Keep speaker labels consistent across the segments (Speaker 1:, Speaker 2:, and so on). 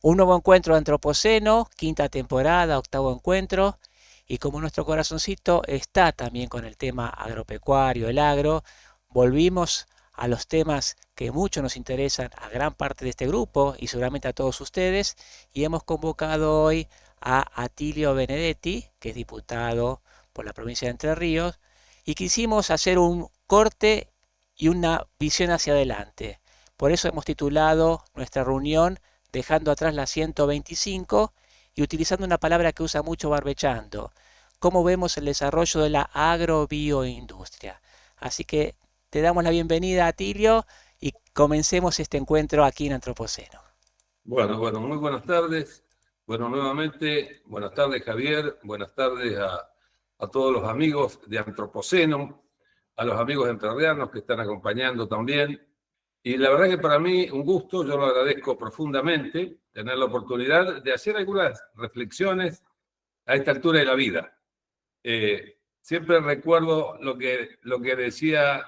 Speaker 1: Un nuevo encuentro de Antropoceno, quinta temporada, octavo encuentro. Y como nuestro corazoncito está también con el tema agropecuario, el agro, volvimos a los temas que mucho nos interesan a gran parte de este grupo y seguramente a todos ustedes. Y hemos convocado hoy a Atilio Benedetti, que es diputado por la provincia de Entre Ríos, y quisimos hacer un corte y una visión hacia adelante. Por eso hemos titulado nuestra reunión Dejando atrás la 125 y utilizando una palabra que usa mucho Barbechando, cómo vemos el desarrollo de la agrobioindustria. Así que te damos la bienvenida, Atilio, y comencemos este encuentro aquí en Antropoceno.
Speaker 2: Bueno, muy buenas tardes. Bueno, nuevamente, buenas tardes, Javier. Buenas tardes a todos los amigos de Antropoceno, a los amigos entrerrianos que están acompañando también. Y la verdad que para mí un gusto, yo lo agradezco profundamente, tener la oportunidad de hacer algunas reflexiones a esta altura de la vida. Siempre recuerdo lo que decía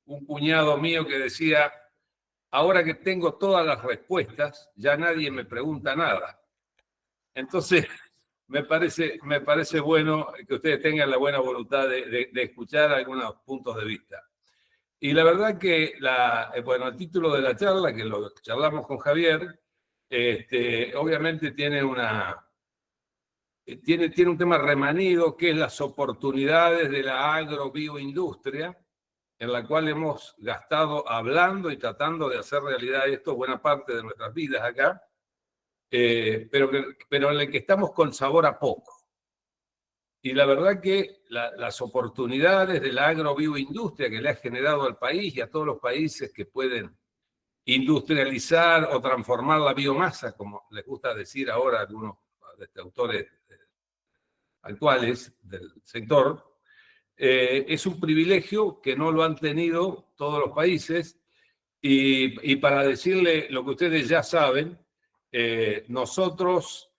Speaker 2: un cuñado mío que decía: ahora que tengo todas las respuestas, ya nadie me pregunta nada. Entonces, me parece bueno que ustedes tengan la buena voluntad de escuchar algunos puntos de vista. Y la verdad que bueno, el título de la charla, que lo charlamos con Javier, obviamente tiene un tema remanido, que es las oportunidades de la agrobioindustria, en la cual hemos gastado hablando y tratando de hacer realidad esto buena parte de nuestras vidas acá, pero en el que estamos con sabor a poco. Y la verdad que las oportunidades de la agrobioindustria que le ha generado al país y a todos los países que pueden industrializar o transformar la biomasa, como les gusta decir ahora a algunos autores actuales del sector, es un privilegio que no lo han tenido todos los países. Y para decirle lo que ustedes ya saben, nosotros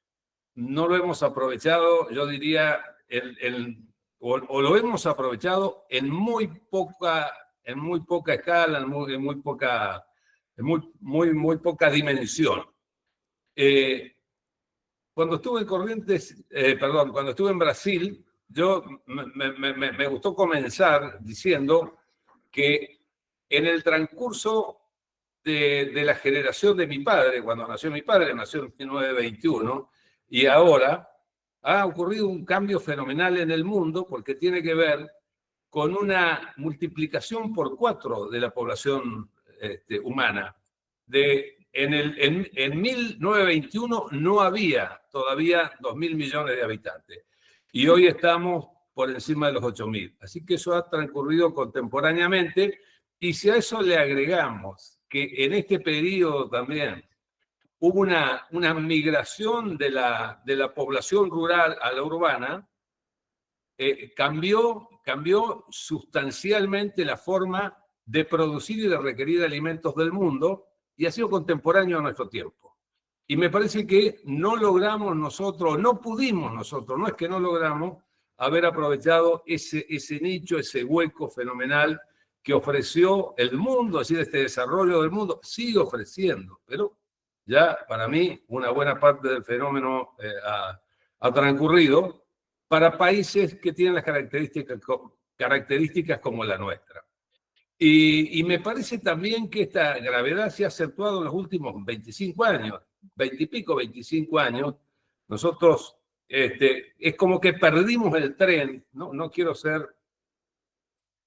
Speaker 2: no lo hemos aprovechado, yo diría, o lo hemos aprovechado en muy poca escala, muy poca dimensión. Cuando estuve en Corrientes, cuando estuve en Brasil, me gustó comenzar diciendo que en el transcurso de la generación de mi padre, cuando nació mi padre, nació en 1921, y ahora ha ocurrido un cambio fenomenal en el mundo porque tiene que ver con una multiplicación por 4 de la población humana. En 1921 no había todavía 2.000 millones de habitantes y hoy estamos por encima de los 8.000. Así que eso ha transcurrido contemporáneamente, y si a eso le agregamos que en este periodo también hubo una migración de la población rural a la urbana, cambió sustancialmente la forma de producir y de requerir alimentos del mundo, y ha sido contemporáneo a nuestro tiempo. Y me parece que no logramos nosotros, no pudimos nosotros, no es que no logramos haber aprovechado ese nicho, ese hueco fenomenal que ofreció el mundo, es decir, este desarrollo del mundo sigue ofreciendo, pero ya para mí una buena parte del fenómeno ha transcurrido para países que tienen las características como la nuestra. Y me parece también que esta gravedad se ha acentuado en los últimos 25 años, 20 y pico, 25 años. Nosotros, es como que perdimos el tren, no quiero ser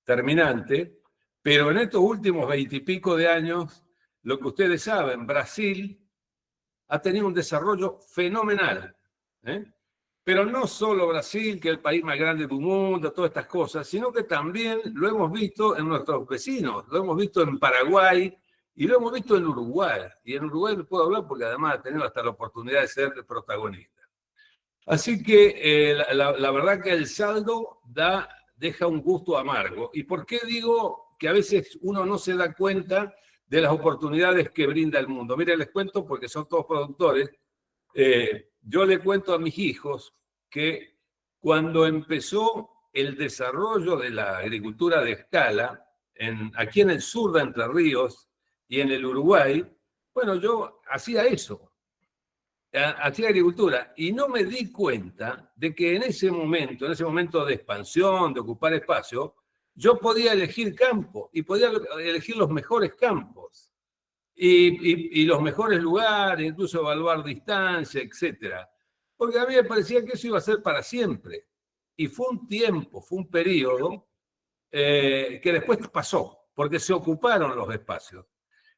Speaker 2: terminante, pero en estos últimos 20 y pico de años, lo que ustedes saben, Brasil ha tenido un desarrollo fenomenal, ¿eh? Pero no solo Brasil, que es el país más grande del mundo, todas estas cosas, sino que también lo hemos visto en nuestros vecinos, lo hemos visto en Paraguay y lo hemos visto en Uruguay. Y en Uruguay les puedo hablar porque además he tenido hasta la oportunidad de ser protagonista. Así que la verdad que el saldo deja un gusto amargo. ¿Y por qué digo que a veces uno no se da cuenta de las oportunidades que brinda el mundo? Mire, les cuento, porque son todos productores. Yo le cuento a mis hijos que cuando empezó el desarrollo de la agricultura de escala, aquí en el sur de Entre Ríos y en el Uruguay, Bueno, yo hacía eso, hacía agricultura, y no me di cuenta de que en ese momento de expansión, de ocupar espacio, yo podía elegir campo y podía elegir los mejores campos y los mejores lugares, incluso evaluar distancia, etcétera. Porque a mí me parecía que eso iba a ser para siempre. Y fue un tiempo, fue un periodo que después pasó, porque se ocuparon los espacios.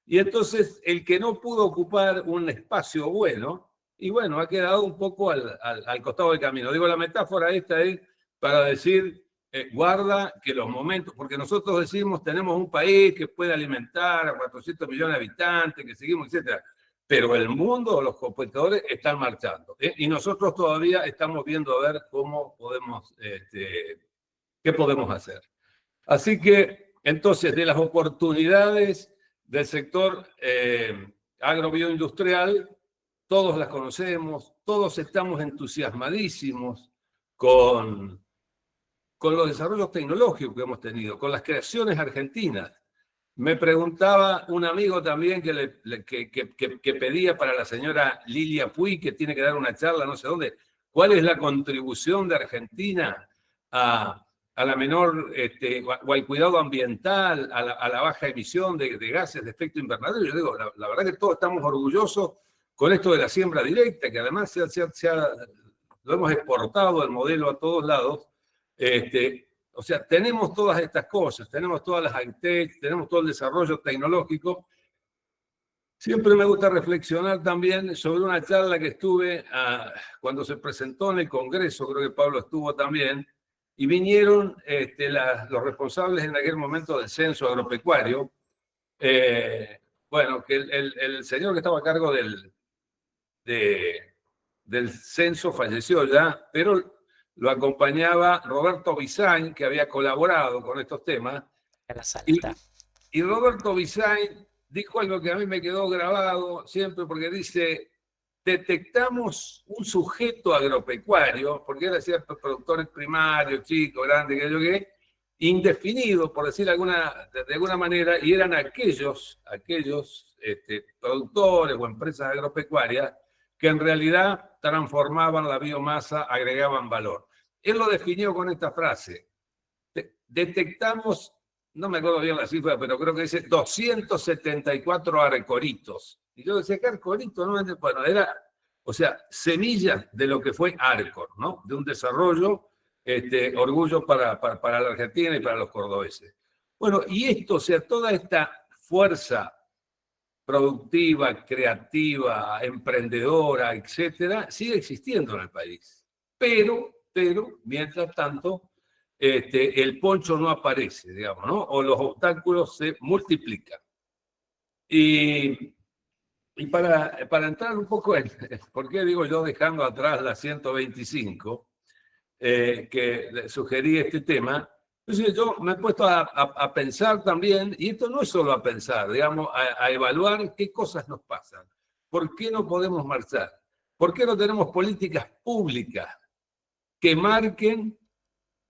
Speaker 2: Y entonces el que no pudo ocupar un espacio bueno, y bueno, ha quedado un poco al costado del camino. Digo, la metáfora esta es para decir, guarda que los momentos, porque nosotros decimos, tenemos un país que puede alimentar a 400 millones de habitantes, que seguimos, etcétera. Pero el mundo, los competidores están marchando. Y nosotros todavía estamos viendo a ver cómo podemos, qué podemos hacer. Así que, entonces, de las oportunidades del sector agrobioindustrial, todos las conocemos, todos estamos entusiasmadísimos con los desarrollos tecnológicos que hemos tenido, con las creaciones argentinas. Me preguntaba un amigo también que pedía para la señora Lilia Puig, que tiene que dar una charla no sé dónde, ¿cuál es la contribución de Argentina a la menor, o al cuidado ambiental, a la baja emisión de gases de efecto invernadero? Yo digo, la verdad que todos estamos orgullosos con esto de la siembra directa, que además lo hemos exportado el modelo a todos lados. O sea, tenemos todas estas cosas, tenemos todas las high-tech, tenemos todo el desarrollo tecnológico. Siempre me gusta reflexionar también sobre una charla que estuve cuando se presentó en el Congreso, creo que Pablo estuvo también, y vinieron los responsables en aquel momento del censo agropecuario. Bueno, que el señor que estaba a cargo del censo falleció ya, pero lo acompañaba Roberto Bisain, que había colaborado con estos temas.
Speaker 1: En la sala está.
Speaker 2: Y Roberto Bisain dijo algo que a mí me quedó grabado siempre, porque dice, detectamos un sujeto agropecuario, porque él decía productores primarios, chicos, grandes, que yo qué, indefinido, por decir de alguna manera, y eran aquellos productores o empresas agropecuarias que en realidad transformaban la biomasa, agregaban valor. Él lo definió con esta frase: detectamos, no me acuerdo bien la cifra, pero creo que dice 274 arcoritos. Y yo decía, ¿qué arcorito? No, bueno, era, o sea, semillas de lo que fue Arcor, ¿no? De un desarrollo, orgullo para la Argentina y para los cordobeses. Bueno, y esto, o sea, toda esta fuerza productiva, creativa, emprendedora, etcétera, sigue existiendo en el país. Pero, mientras tanto, el poncho no aparece, digamos, ¿no? O los obstáculos se multiplican. Y para entrar un poco en por qué digo yo dejando atrás la 125, que sugerí este tema, entonces yo me he puesto a pensar también, y esto no es solo a pensar, digamos, a evaluar qué cosas nos pasan. ¿Por qué no podemos marchar? ¿Por qué no tenemos políticas públicas que marquen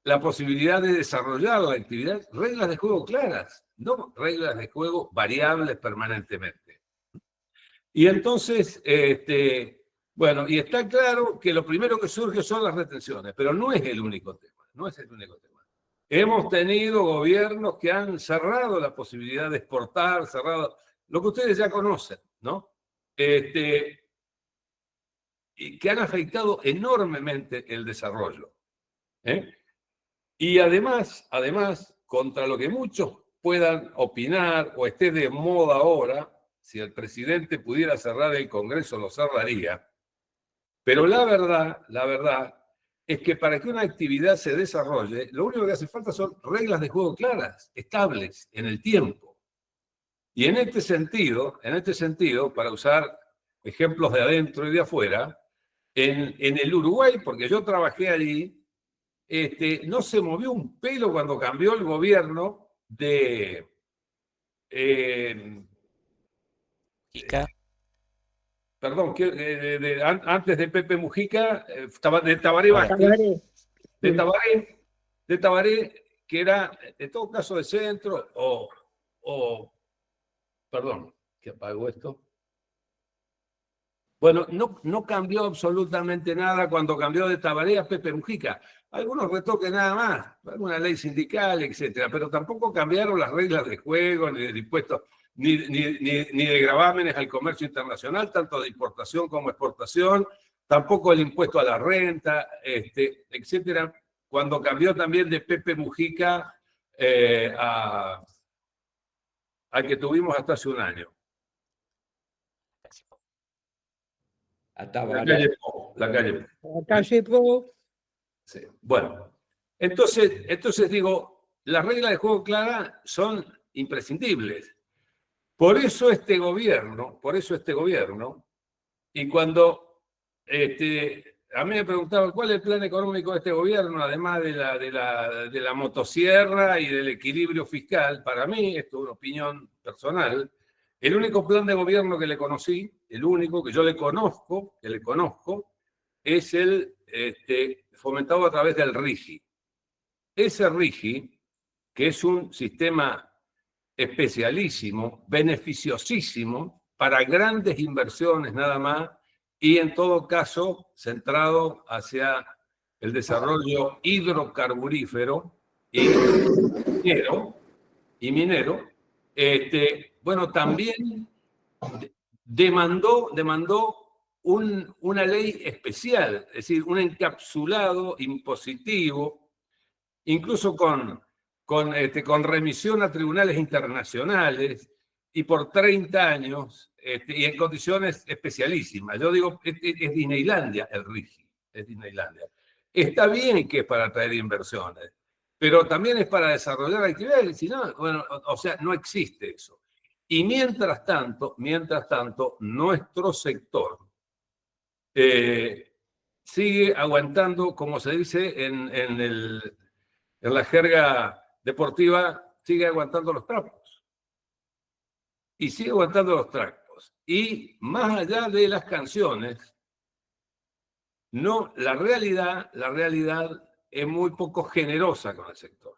Speaker 2: la posibilidad de desarrollar la actividad? Reglas de juego claras, no reglas de juego variables permanentemente. Y entonces, bueno, y está claro que lo primero que surge son las retenciones, pero no es el único tema, no es el único tema. Hemos tenido gobiernos que han cerrado la posibilidad de exportar, cerrado lo que ustedes ya conocen, ¿no? Y que han afectado enormemente el desarrollo. Y además, contra lo que muchos puedan opinar o esté de moda ahora, si el presidente pudiera cerrar el Congreso, lo cerraría. Pero la verdad es que para que una actividad se desarrolle, lo único que hace falta son reglas de juego claras, estables en el tiempo. Y en este sentido, para usar ejemplos de adentro y de afuera, en el Uruguay, porque yo trabajé allí, no se movió un pelo cuando cambió el gobierno de perdón, antes de Pepe Mujica, de Tabaré Vázquez, de Tabaré, que era en todo caso de centro, perdón, que apago esto. Bueno, no cambió absolutamente nada cuando cambió de Tabaré a Pepe Mujica. Algunos retoques nada más, alguna ley sindical, etcétera, pero tampoco cambiaron las reglas de juego, ni de impuestos, ni de gravámenes al comercio internacional, tanto de importación como exportación, tampoco el impuesto a la renta, etcétera. Cuando cambió también de Pepe Mujica al que tuvimos hasta hace un año. La calle Po.
Speaker 3: La calle Po.
Speaker 2: Sí. Bueno, entonces digo, las reglas de juego claras son imprescindibles. Por eso este gobierno, y cuando a mí me preguntaban cuál es el plan económico de este gobierno, además de la motosierra y del equilibrio fiscal, para mí, esto es una opinión personal, el único plan de gobierno que le conocí, el único que yo le conozco, es el fomentado a través del RIGI. Ese RIGI, que es un sistema especialísimo, beneficiosísimo para grandes inversiones nada más, y en todo caso centrado hacia el desarrollo hidrocarburífero y minero, bueno, también demandó una ley especial, es decir, un encapsulado impositivo, incluso con remisión a tribunales internacionales y por 30 años y en condiciones especialísimas. Yo digo, es Disneylandia el RIGI, es Disneylandia. Está bien que es para atraer inversiones, pero también es para desarrollar actividades, si no, bueno, o sea, no existe eso. Y mientras tanto, nuestro sector sigue aguantando, como se dice en la jerga deportiva, sigue aguantando los trapos. Y sigue aguantando los trapos. Y más allá de las canciones, no, la realidad es muy poco generosa con el sector.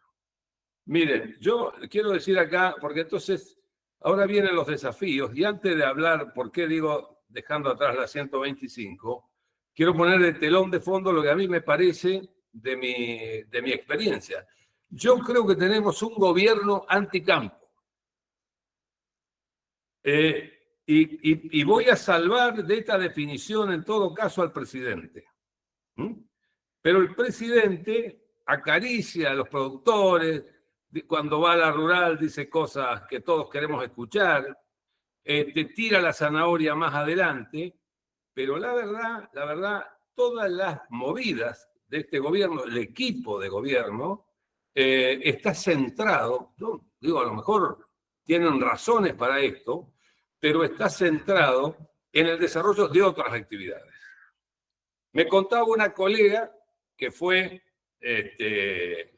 Speaker 2: Miren, yo quiero decir acá, porque entonces ahora vienen los desafíos, y antes de hablar, ¿por qué digo dejando atrás la 125? Quiero poner de telón de fondo lo que a mí me parece de mi experiencia. Yo creo que tenemos un gobierno anticampo. Y voy a salvar de esta definición en todo caso al presidente. Pero el presidente acaricia a los productores, cuando va a la rural dice cosas que todos queremos escuchar, tira la zanahoria más adelante, pero la verdad, todas las movidas de este gobierno, el equipo de gobierno, está centrado, yo digo, a lo mejor tienen razones para esto, pero está centrado en el desarrollo de otras actividades. Me contaba una colega que fue, que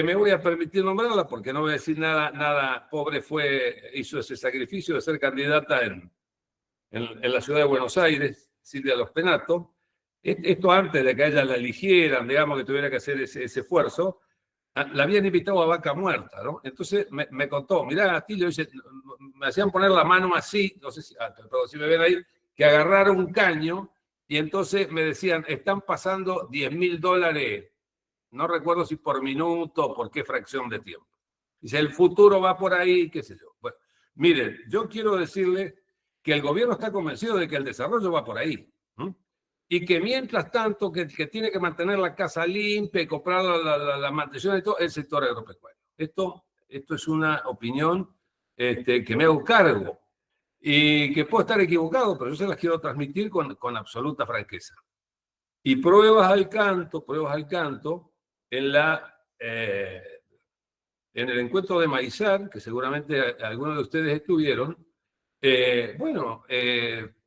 Speaker 2: me voy a permitir nombrarla porque no voy a decir nada, pobre hizo ese sacrificio de ser candidata en la ciudad de Buenos Aires, Silvia Los Penato. Esto antes de que a ella la eligieran, digamos que tuviera que hacer ese esfuerzo, la habían invitado a Vaca Muerta, ¿no? Entonces me contó, mirá, Tilio, dice, me hacían poner la mano así, no sé si me ven ahí, que agarraron un caño y entonces me decían, están pasando $10.000, no recuerdo si por minuto o por qué fracción de tiempo. Dice, el futuro va por ahí, qué sé yo. Bueno, miren, yo quiero decirles que el gobierno está convencido de que el desarrollo va por ahí. Y que mientras tanto, que tiene que mantener la casa limpia y comprar la mantención y todo, el sector agropecuario. Esto es una opinión que me hago cargo y que puedo estar equivocado, pero yo se las quiero transmitir con absoluta franqueza. Y pruebas al canto, en el encuentro de Maizar, que seguramente algunos de ustedes estuvieron,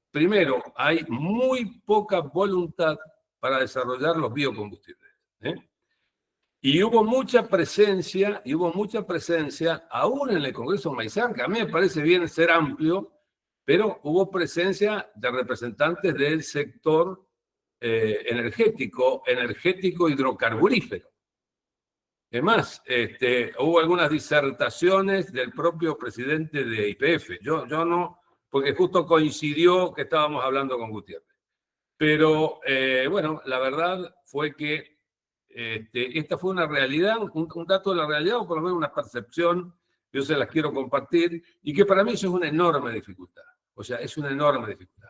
Speaker 2: primero, hay muy poca voluntad para desarrollar los biocombustibles. Y hubo mucha presencia, aún en el Congreso Maizar, que a mí me parece bien ser amplio, pero hubo presencia de representantes del sector energético hidrocarburífero. Es más, hubo algunas disertaciones del propio presidente de YPF. Yo no porque justo coincidió que estábamos hablando con Gutiérrez. Pero bueno, la verdad fue que esta fue una realidad, un dato de la realidad, o por lo menos una percepción, yo se las quiero compartir, y que para mí eso es una enorme dificultad. O sea, es una enorme dificultad.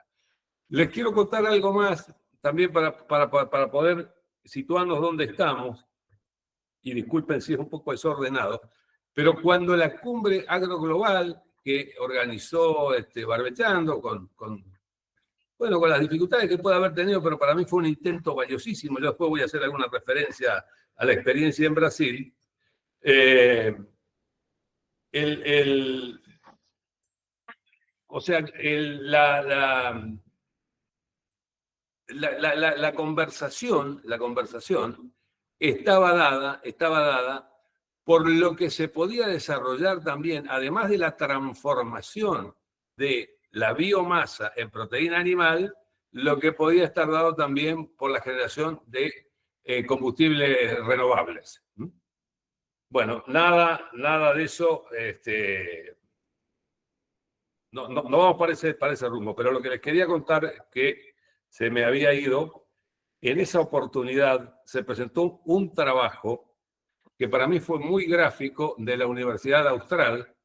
Speaker 2: Les quiero contar algo más, también para poder situarnos donde estamos, y disculpen si es un poco desordenado, pero cuando la cumbre agroglobal que organizó Barbechando bueno, con las dificultades que puede haber tenido, pero para mí fue un intento valiosísimo. Yo después voy a hacer alguna referencia a la experiencia en Brasil. O sea, la conversación estaba dada por lo que se podía desarrollar también, además de la transformación de la biomasa en proteína animal, lo que podía estar dado también por la generación de combustibles renovables. Bueno, nada de eso, no vamos para ese rumbo, pero lo que les quería contar es que se me había ido, en esa oportunidad se presentó un trabajo que para mí fue muy gráfico de la Universidad Austral.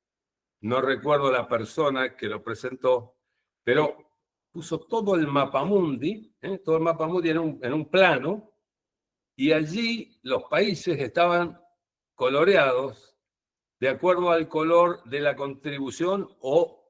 Speaker 2: No recuerdo la persona que lo presentó, pero puso todo el mapamundi en un plano, y allí los países estaban coloreados de acuerdo al color de la contribución o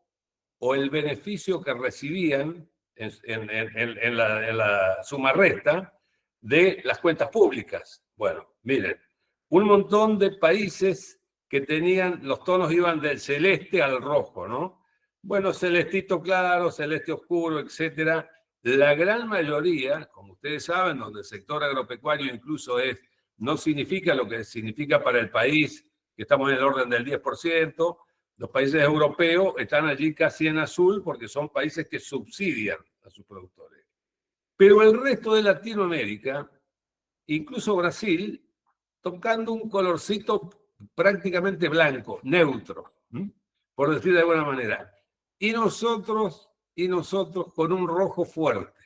Speaker 2: el beneficio que recibían en la suma resta de las cuentas públicas. Bueno, miren, un montón de países que tenían, los tonos iban del celeste al rojo, ¿no? Bueno, celestito claro, celeste oscuro, etcétera. La gran mayoría, como ustedes saben, donde el sector agropecuario incluso no significa lo que significa para el país, que estamos en el orden del 10%, los países europeos están allí casi en azul porque son países que subsidian a sus productores. Pero el resto de Latinoamérica, incluso Brasil, tocando un colorcito prácticamente blanco, neutro, por decir de alguna manera. Y nosotros con un rojo fuerte,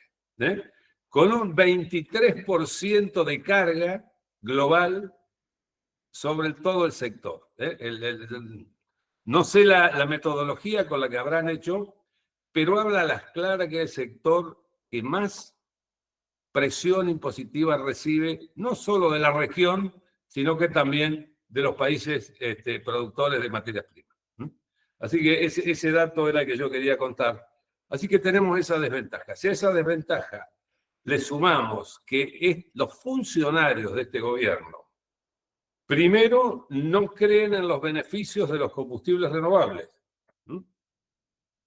Speaker 2: con un 23% de carga global sobre todo el sector. No sé la metodología con la que habrán hecho, pero habla a las claras que es el sector que más presión impositiva recibe, no solo de la región, sino que también de los países productores de materias primas. Así que ese dato era el que yo quería contar. Así que tenemos esa desventaja. Si a esa desventaja le sumamos que los funcionarios de este gobierno, primero, no creen en los beneficios de los combustibles renovables.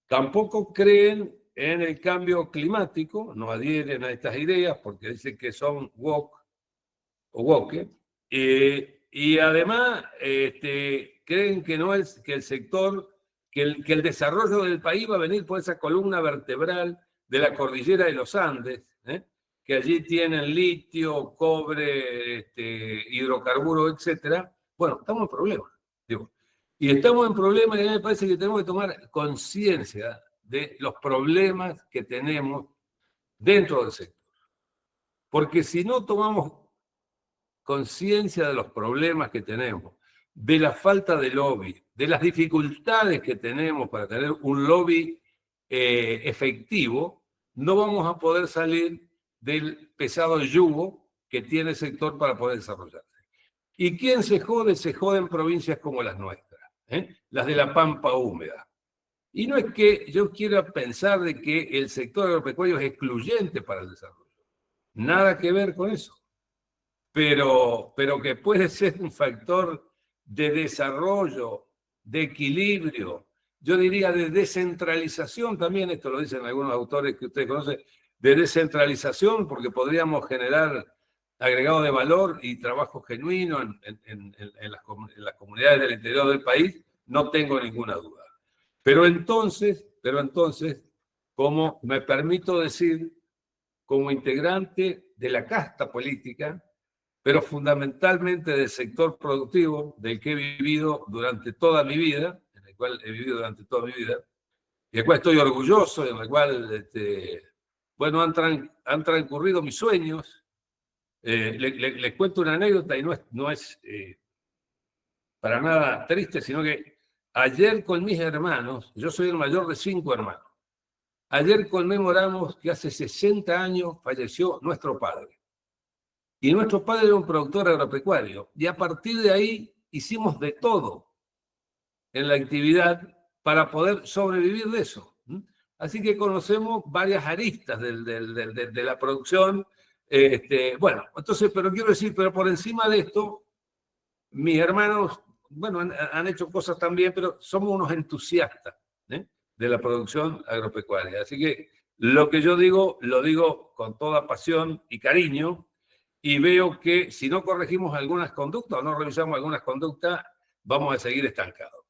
Speaker 2: Tampoco creen en el cambio climático, no adhieren a estas ideas porque dicen que son woke o woke. Y además creen que no es que el sector, que el desarrollo del país va a venir por esa columna vertebral de la cordillera de los Andes, que allí tienen litio, cobre, hidrocarburos, etcétera. Bueno, estamos en problemas. Y estamos en problemas y a mí me parece que tenemos que tomar conciencia de los problemas que tenemos dentro del sector. Porque si no tomamos conciencia de los problemas que tenemos, de la falta de lobby, de las dificultades que tenemos para tener un lobby efectivo, no vamos a poder salir del pesado yugo que tiene el sector para poder desarrollarse. ¿Y quién se jode? Se jode en provincias como las nuestras, las de la pampa húmeda. Y no es que yo quiera pensar de que el sector agropecuario es excluyente para el desarrollo. Nada que ver con eso. Pero que puede ser un factor de desarrollo, de equilibrio, yo diría de descentralización también, esto lo dicen algunos autores que ustedes conocen, de descentralización, porque podríamos generar agregado de valor y trabajo genuino en las comunidades del interior del país, no tengo ninguna duda. Pero entonces, como me permito decir, como integrante de la casta política, pero fundamentalmente del sector productivo, del que he vivido durante toda mi vida, en el cual he vivido durante toda mi vida, y del cual estoy orgulloso, en el cual, bueno, han transcurrido mis sueños. Les cuento una anécdota y no es para nada triste, sino que ayer con mis hermanos, yo soy el mayor de 5 hermanos, ayer conmemoramos que hace 60 años falleció nuestro padre. Y nuestro padre era un productor agropecuario. Y a partir de ahí hicimos de todo en la actividad para poder sobrevivir de eso. Así que conocemos varias aristas de la producción. Bueno, entonces, pero quiero decir, pero por encima de esto, mis hermanos, bueno, han hecho cosas también, pero somos unos entusiastas de la producción agropecuaria. Así que lo que yo digo, lo digo con toda pasión y cariño, y veo que si no corregimos algunas conductas o no revisamos algunas conductas, vamos a seguir estancados.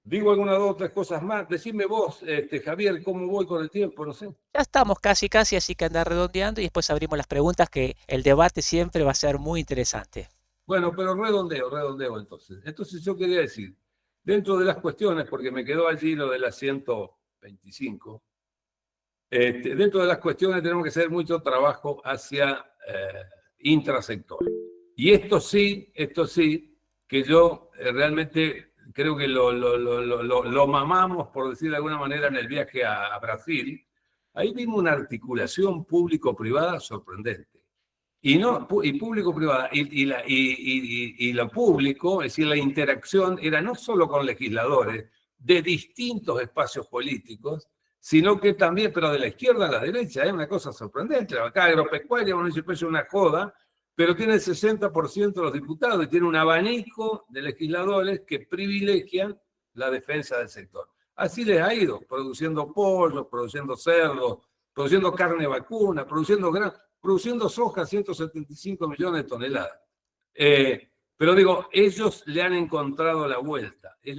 Speaker 2: Digo algunas dos o tres cosas más. Decime vos, Javier, cómo voy con el tiempo, no sé.
Speaker 1: Ya estamos casi, así que andar redondeando y después abrimos las preguntas, que el debate siempre va a ser muy interesante.
Speaker 2: Bueno, pero redondeo entonces. Entonces yo quería decir, dentro de las cuestiones, porque me quedó allí lo de la 125, dentro de las cuestiones tenemos que hacer mucho trabajo hacia intrasector. Y esto sí, que yo realmente creo que lo mamamos, por decir de alguna manera, en el viaje a Brasil. Ahí vimos una articulación público-privada sorprendente. Y público-privada, y lo público, es decir, la interacción era no solo con legisladores de distintos espacios políticos, sino que también, pero de la izquierda a la derecha, es una cosa sorprendente. Acá agropecuaria, uno dice, pues es una joda, pero tiene el 60% de los diputados y tiene un abanico de legisladores que privilegian la defensa del sector. Así les ha ido, produciendo pollos, produciendo cerdos, produciendo carne vacuna, produciendo soja, 175 millones de toneladas. Pero digo, ellos le han encontrado la vuelta, Y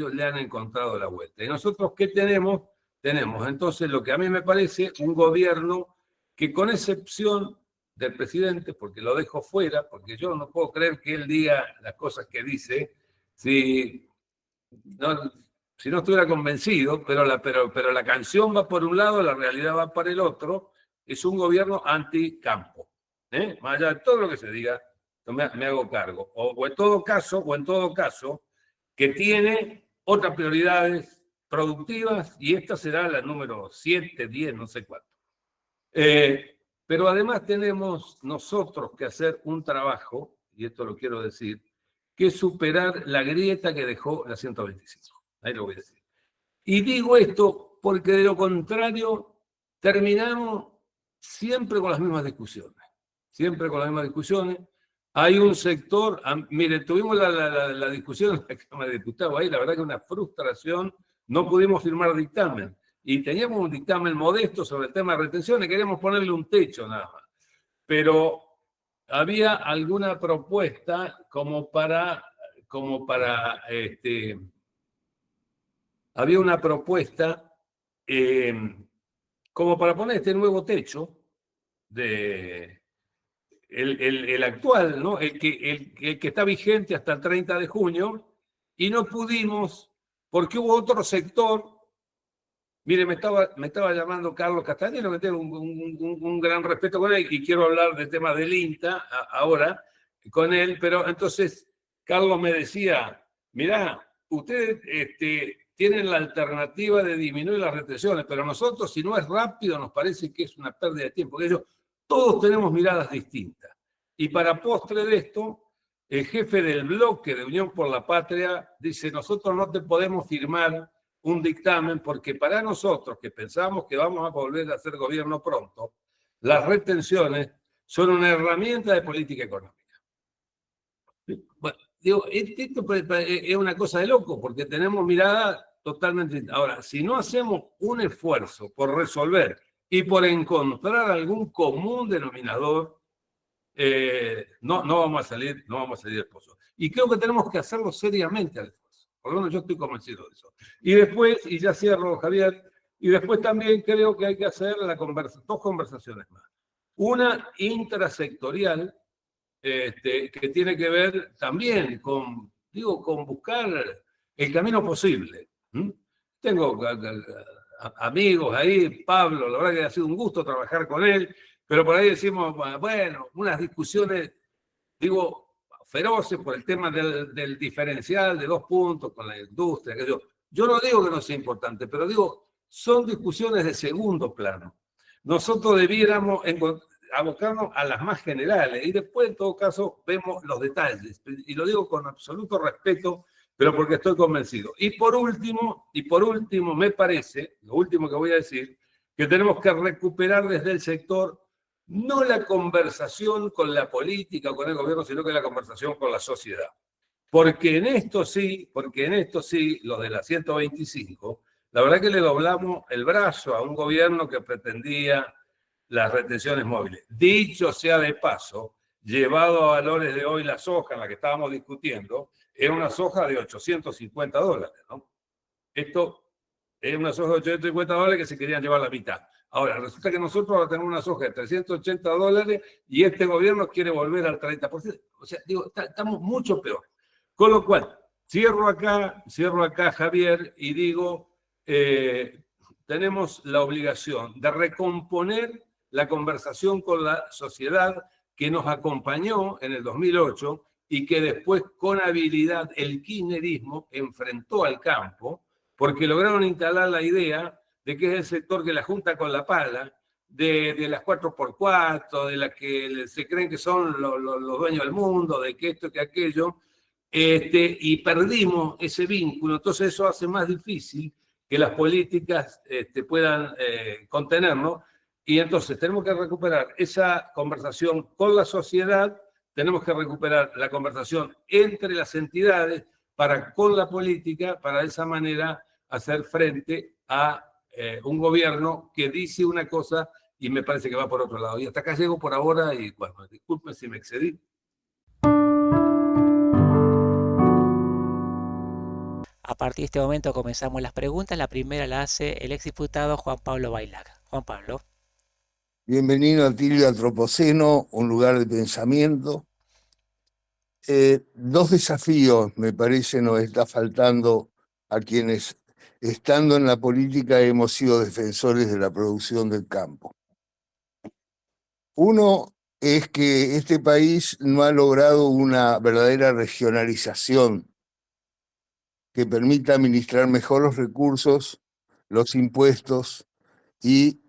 Speaker 2: nosotros, ¿qué tenemos? Tenemos entonces lo que a mí me parece un gobierno que, con excepción del presidente, porque lo dejo fuera, porque yo no puedo creer que él diga las cosas que dice si no estuviera convencido, pero la canción va por un lado, la realidad va para el otro. Es un gobierno anticampo. Más allá de todo lo que se diga, me hago cargo. O en todo caso, que tiene otras prioridades productivas, y esta será la número 7, 10, no sé cuánto. Pero además tenemos nosotros que hacer un trabajo, y esto lo quiero decir, que es superar la grieta que dejó la 125. Ahí lo voy a decir. Y digo esto porque, de lo contrario, terminamos siempre con las mismas discusiones. Hay un sector, miren, tuvimos la discusión en la Cámara de Diputados, ahí la verdad que una frustración, no pudimos firmar dictamen. Y teníamos un dictamen modesto sobre el tema de retenciones, queríamos ponerle un techo nada más. Pero había alguna propuesta había una propuesta como para poner este nuevo techo, el actual, ¿no? el que está vigente hasta el 30 de junio, y no pudimos porque hubo otro sector. Mire, me estaba llamando Carlos Castañero, que tengo un gran respeto con él, y quiero hablar del tema del INTA ahora con él, pero entonces Carlos me decía, mirá, ustedes tienen la alternativa de disminuir las retenciones, pero nosotros, si no es rápido, nos parece que es una pérdida de tiempo, porque todos tenemos miradas distintas. Y para postre de esto, el jefe del bloque de Unión por la Patria dice, nosotros no te podemos firmar un dictamen porque, para nosotros, que pensamos que vamos a volver a hacer gobierno pronto, las retenciones son una herramienta de política económica. Bueno, digo, esto es una cosa de loco, porque tenemos mirada totalmente... Ahora, si no hacemos un esfuerzo por resolver y por encontrar algún común denominador, no vamos a salir del pozo. Y creo que tenemos que hacerlo seriamente al esfuerzo. Por lo menos yo estoy convencido de eso. Y después, y ya cierro, Javier, y después también creo que hay que hacer dos conversaciones más. Una intrasectorial, que tiene que ver también con buscar el camino posible. ¿Mm? Tengo amigos ahí, Pablo, la verdad que ha sido un gusto trabajar con él, pero por ahí decimos, bueno, unas discusiones, digo, feroces por el tema del diferencial de 2 puntos con la industria. Que yo no digo que no sea importante, pero digo, son discusiones de segundo plano. Nosotros debiéramos abocarnos a las más generales y después, en todo caso, vemos los detalles. Y lo digo con absoluto respeto, pero porque estoy convencido. Y por último, me parece, lo último que voy a decir, que tenemos que recuperar desde el sector no la conversación con la política o con el gobierno, sino que la conversación con la sociedad. Porque en esto sí, los de la 125, la verdad que le doblamos el brazo a un gobierno que pretendía las retenciones móviles. Dicho sea de paso, llevado a valores de hoy, la soja en la que estábamos discutiendo, era una soja de $850, ¿no? Esto es una soja de $850 que se querían llevar la mitad. Ahora, resulta que nosotros ahora tenemos una soja de $380 y este gobierno quiere volver al 30%. O sea, digo, estamos mucho peor. Con lo cual, cierro acá, Javier, y digo, tenemos la obligación de recomponer la conversación con la sociedad que nos acompañó en el 2008 y que después con habilidad el kirchnerismo enfrentó al campo, porque lograron instalar la idea de que es el sector que la junta con la pala, de las 4x4, de las que se creen que son los dueños del mundo, de que esto, que aquello, y perdimos ese vínculo. Entonces eso hace más difícil que las políticas puedan contenernos. Y entonces tenemos que recuperar esa conversación con la sociedad, tenemos que recuperar la conversación entre las entidades con la política, para de esa manera hacer frente a un gobierno que dice una cosa y me parece que va por otro lado. Y hasta acá llego por ahora y bueno, disculpen si me excedí.
Speaker 1: A partir de este momento comenzamos las preguntas. La primera la hace el exdiputado Juan Pablo Bailac. Juan Pablo.
Speaker 4: Bienvenido a Tilio Antropoceno, un lugar de pensamiento. Dos desafíos, me parece, nos está faltando a quienes, estando en la política, hemos sido defensores de la producción del campo. Uno es que este país no ha logrado una verdadera regionalización que permita administrar mejor los recursos, los impuestos y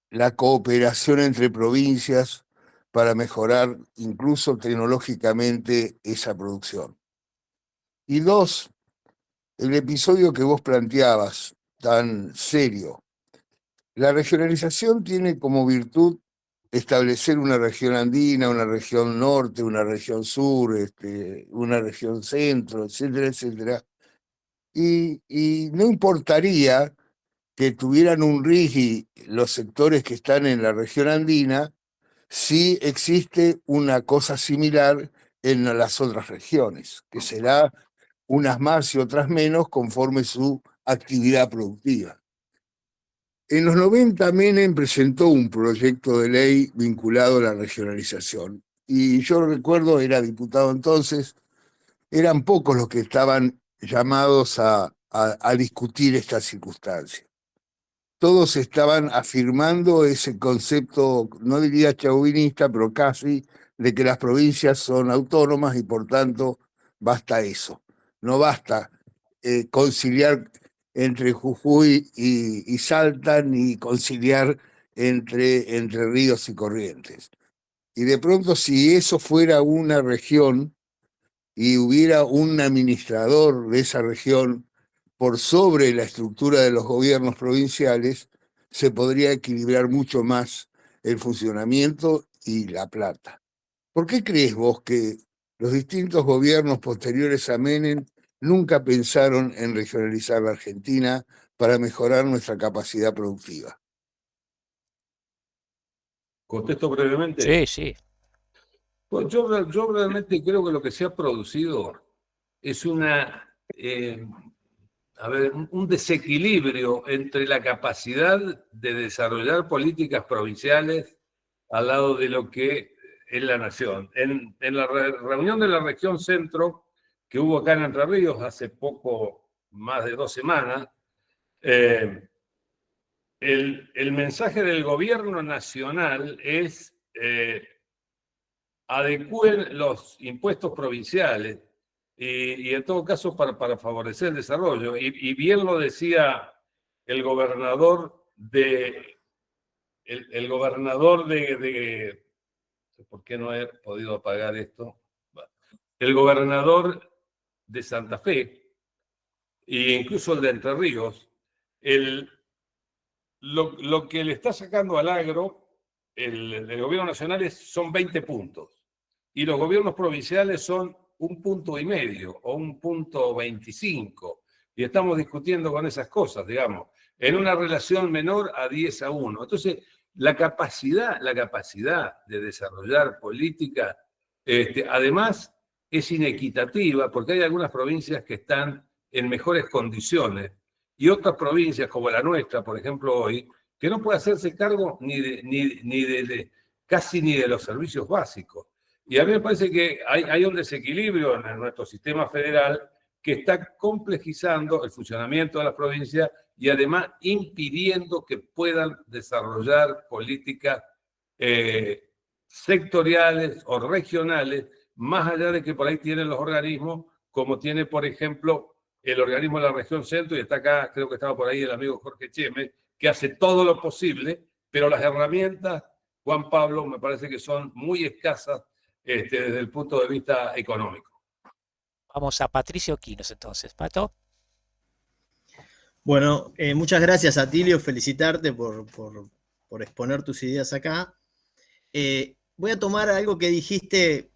Speaker 4: la cooperación entre provincias para mejorar incluso tecnológicamente esa producción. Y dos, el episodio que vos planteabas, tan serio. La regionalización tiene como virtud establecer una región andina, una región norte, una región sur, una región centro, etcétera, etcétera. Y no importaría que tuvieran un RIGI los sectores que están en la región andina, si existe una cosa similar en las otras regiones, que será unas más y otras menos conforme su actividad productiva. En los 90 Menem presentó un proyecto de ley vinculado a la regionalización y yo recuerdo, era diputado entonces, eran pocos los que estaban llamados a discutir esta circunstancia. Todos estaban afirmando ese concepto, no diría chauvinista, pero casi, de que las provincias son autónomas y por tanto basta eso. No basta conciliar entre Jujuy y Salta, ni conciliar entre Ríos y Corrientes. Y de pronto, si eso fuera una región y hubiera un administrador de esa región por sobre la estructura de los gobiernos provinciales, se podría equilibrar mucho más el funcionamiento y la plata. ¿Por qué crees vos que los distintos gobiernos posteriores a Menem nunca pensaron en regionalizar la Argentina para mejorar nuestra capacidad productiva?
Speaker 2: ¿Contesto brevemente?
Speaker 1: Sí, sí.
Speaker 2: Pues yo realmente creo que lo que se ha producido es un desequilibrio entre la capacidad de desarrollar políticas provinciales al lado de lo que es la nación. En la reunión de la región centro que hubo acá en Entre Ríos hace poco, más de 2 semanas, El mensaje del gobierno nacional es adecúen los impuestos provinciales y en todo caso para favorecer el desarrollo. Y bien lo decía el gobernador el gobernador ¿por qué no he podido apagar esto? El gobernador de Santa Fe e incluso el de Entre Ríos, lo que le está sacando al agro el gobierno nacional son 20 puntos y los gobiernos provinciales son 1,5 puntos o 1,25 y estamos discutiendo con esas cosas, digamos, en una relación menor a 10-1. Entonces, la capacidad de desarrollar política, además, es inequitativa porque hay algunas provincias que están en mejores condiciones y otras provincias como la nuestra, por ejemplo, hoy, que no puede hacerse cargo casi ni de los servicios básicos. Y a mí me parece que hay un desequilibrio en nuestro sistema federal que está complejizando el funcionamiento de las provincias y además impidiendo que puedan desarrollar políticas sectoriales o regionales, más allá de que por ahí tienen los organismos, como tiene, por ejemplo, el organismo de la región centro, y está acá, creo que estaba por ahí el amigo Jorge Cheme, que hace todo lo posible, pero las herramientas, Juan Pablo, me parece que son muy escasas desde el punto de vista económico.
Speaker 1: Vamos a Patricio Quinos entonces. Pato.
Speaker 5: Bueno, muchas gracias, Atilio, felicitarte por exponer tus ideas acá. Voy a tomar algo que dijiste,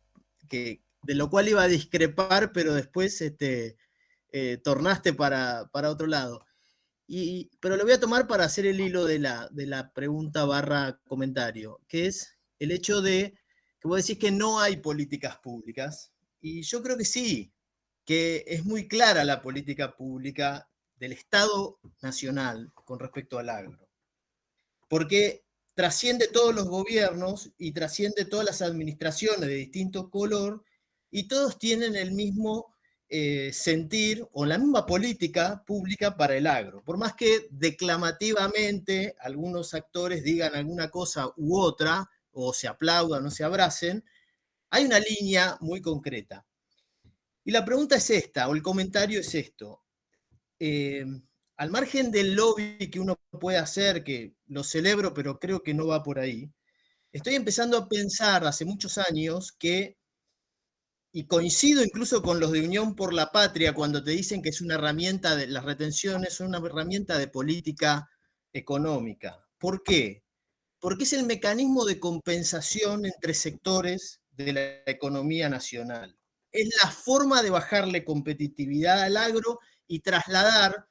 Speaker 5: de lo cual iba a discrepar, pero después tornaste para otro lado. Pero lo voy a tomar para hacer el hilo de la pregunta / comentario, que es el hecho de que vos decís que no hay políticas públicas, y yo creo que sí, que es muy clara la política pública del Estado nacional con respecto al agro, porque trasciende todos los gobiernos y trasciende todas las administraciones de distinto color, y todos tienen el mismo sentir o la misma política pública para el agro. Por más que declamativamente algunos actores digan alguna cosa u otra, o se aplaudan o se abracen, hay una línea muy concreta. Y la pregunta es esta, o el comentario es esto. Al margen del lobby que uno puede hacer, que lo celebro, pero creo que no va por ahí, estoy empezando a pensar hace muchos años que, y coincido incluso con los de Unión por la Patria cuando te dicen que es una herramienta de las retenciones, son una herramienta de política económica. ¿Por qué? Porque es el mecanismo de compensación entre sectores de la economía nacional. Es la forma de bajarle competitividad al agro y trasladar,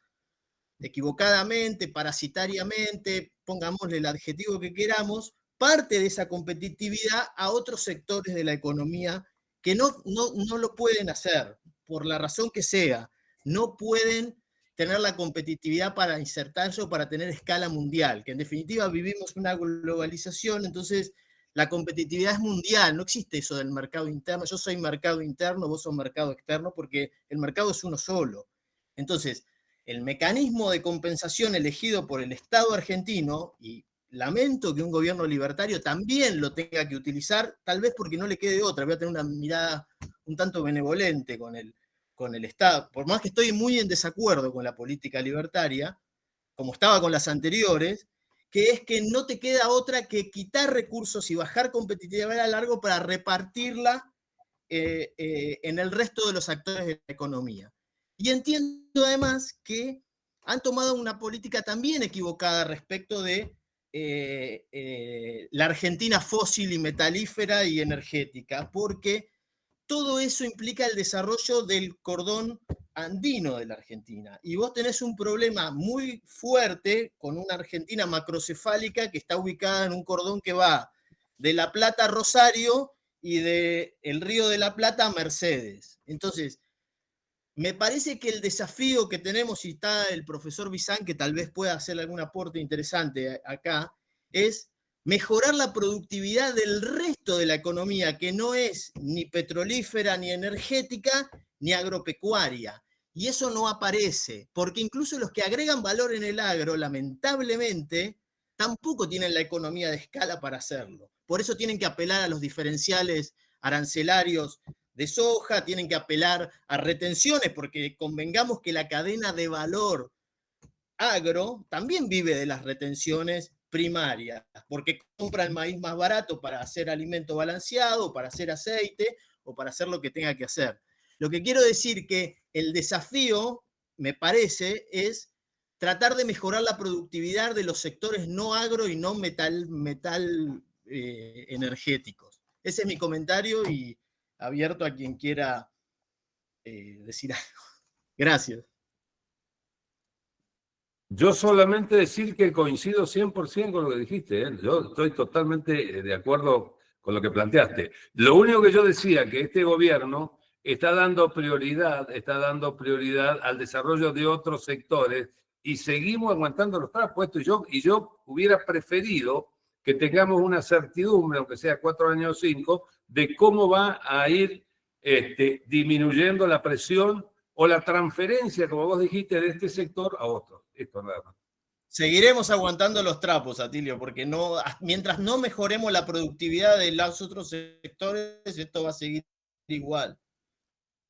Speaker 5: equivocadamente, parasitariamente, pongámosle el adjetivo que queramos, parte de esa competitividad a otros sectores de la economía que no lo pueden hacer, por la razón que sea, no pueden tener la competitividad para insertarse o para tener escala mundial, que en definitiva vivimos una globalización, entonces la competitividad es mundial, no existe eso del mercado interno, yo soy mercado interno, vos sos mercado externo, porque el mercado es uno solo. Entonces, el mecanismo de compensación elegido por el Estado argentino, y lamento que un gobierno libertario también lo tenga que utilizar, tal vez porque no le quede otra, voy a tener una mirada un tanto benevolente con el Estado, por más que estoy muy en desacuerdo con la política libertaria, como estaba con las anteriores, que es que no te queda otra que quitar recursos y bajar competitividad a largo para repartirla en el resto de los actores de la economía. Y entiendo además que han tomado una política también equivocada respecto de la Argentina fósil y metalífera y energética, porque todo eso implica el desarrollo del cordón andino de la Argentina. Y vos tenés un problema muy fuerte con una Argentina macrocefálica que está ubicada en un cordón que va de La Plata a Rosario y del Río de la Plata a Mercedes. Entonces, me parece que el desafío que tenemos, y está el profesor Bizán, que tal vez pueda hacer algún aporte interesante acá, es mejorar la productividad del resto de la economía, que no es ni petrolífera, ni energética, ni agropecuaria. Y eso no aparece, porque incluso los que agregan valor en el agro, lamentablemente, tampoco tienen la economía de escala para hacerlo. Por eso tienen que apelar a los diferenciales arancelarios de soja, tienen que apelar a retenciones, porque convengamos que la cadena de valor agro también vive de las retenciones primarias, porque compra el maíz más barato para hacer alimento balanceado, para hacer aceite o para hacer lo que tenga que hacer. Lo que quiero decir que el desafío, me parece, es tratar de mejorar la productividad de los sectores no agro y no metal energéticos. Ese es mi comentario y abierto a quien quiera decir algo. Gracias.
Speaker 2: Yo solamente decir que coincido 100% con lo que dijiste, ¿eh? Yo estoy totalmente de acuerdo con lo que planteaste. Lo único que yo decía que este gobierno está dando prioridad al desarrollo de otros sectores y seguimos aguantando los trapos. Y yo hubiera preferido que tengamos una certidumbre, aunque sea 4 años o 5, de cómo va a ir disminuyendo la presión o la transferencia, como vos dijiste, de este sector a otro. Esto nada más.
Speaker 5: Seguiremos aguantando los trapos, Atilio, porque mientras no mejoremos la productividad de los otros sectores, esto va a seguir igual.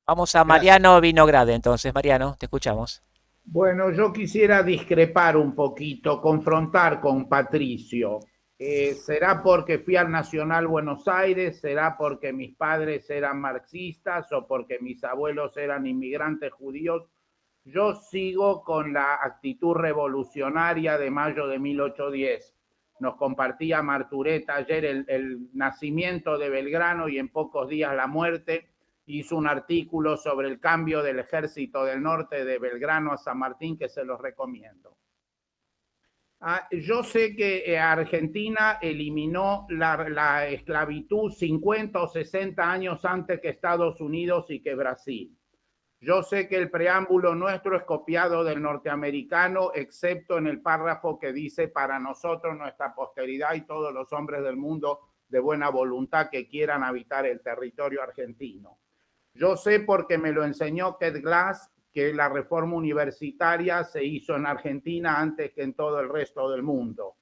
Speaker 1: Vamos a Mariano Vinograde, entonces. Mariano, te escuchamos.
Speaker 6: Bueno, yo quisiera discrepar un poquito, confrontar con Patricio. ¿Será porque fui al Nacional Buenos Aires? ¿Será porque mis padres eran marxistas o porque mis abuelos eran inmigrantes judíos? Yo sigo con la actitud revolucionaria de mayo de 1810. Nos compartía Martureta ayer el nacimiento de Belgrano y en pocos días la muerte. Hizo un artículo sobre el cambio del Ejército del Norte de Belgrano a San Martín que se los recomiendo. Yo sé que Argentina eliminó la esclavitud 50 o 60 años antes que Estados Unidos y que Brasil. Yo sé que el preámbulo nuestro es copiado del norteamericano, excepto en el párrafo que dice para nosotros, nuestra posteridad y todos los hombres del mundo de buena voluntad que quieran habitar el territorio argentino. Yo sé porque me lo enseñó Kate Glass que la reforma universitaria se hizo en Argentina antes que en todo el resto del mundo.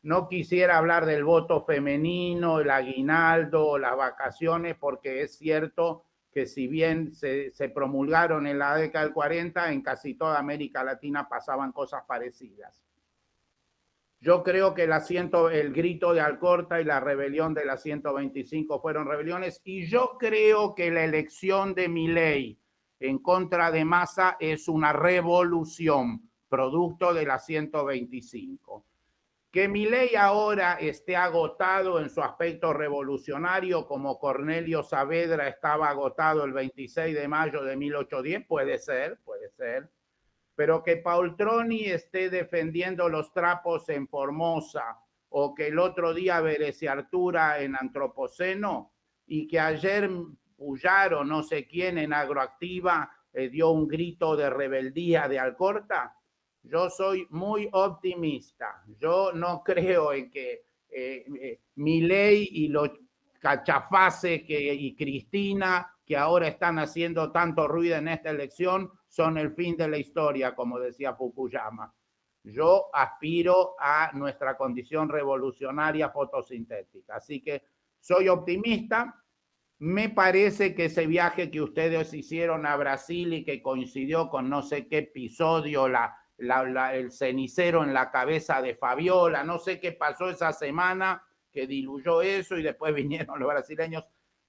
Speaker 6: No quisiera hablar del voto femenino, el aguinaldo, las vacaciones, porque es cierto que si bien se promulgaron en la década del 40, en casi toda América Latina pasaban cosas parecidas. Yo creo que el grito de Alcorta y la rebelión de la 125 fueron rebeliones, y yo creo que la elección de Milei en contra de Massa es una revolución, producto de la 125. Que Milei ahora esté agotado en su aspecto revolucionario, como Cornelio Saavedra estaba agotado el 26 de mayo de 1810, puede ser. Pero que Paultroni esté defendiendo los trapos en Formosa, o que el otro día Bereciartura en Antropoceno, y que ayer Puyar o no sé quién en Agroactiva dio un grito de rebeldía de Alcorta. Yo soy muy optimista. Yo no creo en que Milei y los cachafaces y Cristina, que ahora están haciendo tanto ruido en esta elección, son el fin de la historia, como decía Fukuyama. Yo aspiro a nuestra condición revolucionaria fotosintética. Así que soy optimista. Me parece que ese viaje que ustedes hicieron a Brasil y que coincidió con no sé qué episodio, el cenicero en la cabeza de Fabiola, no sé qué pasó esa semana que diluyó eso y después vinieron los brasileños.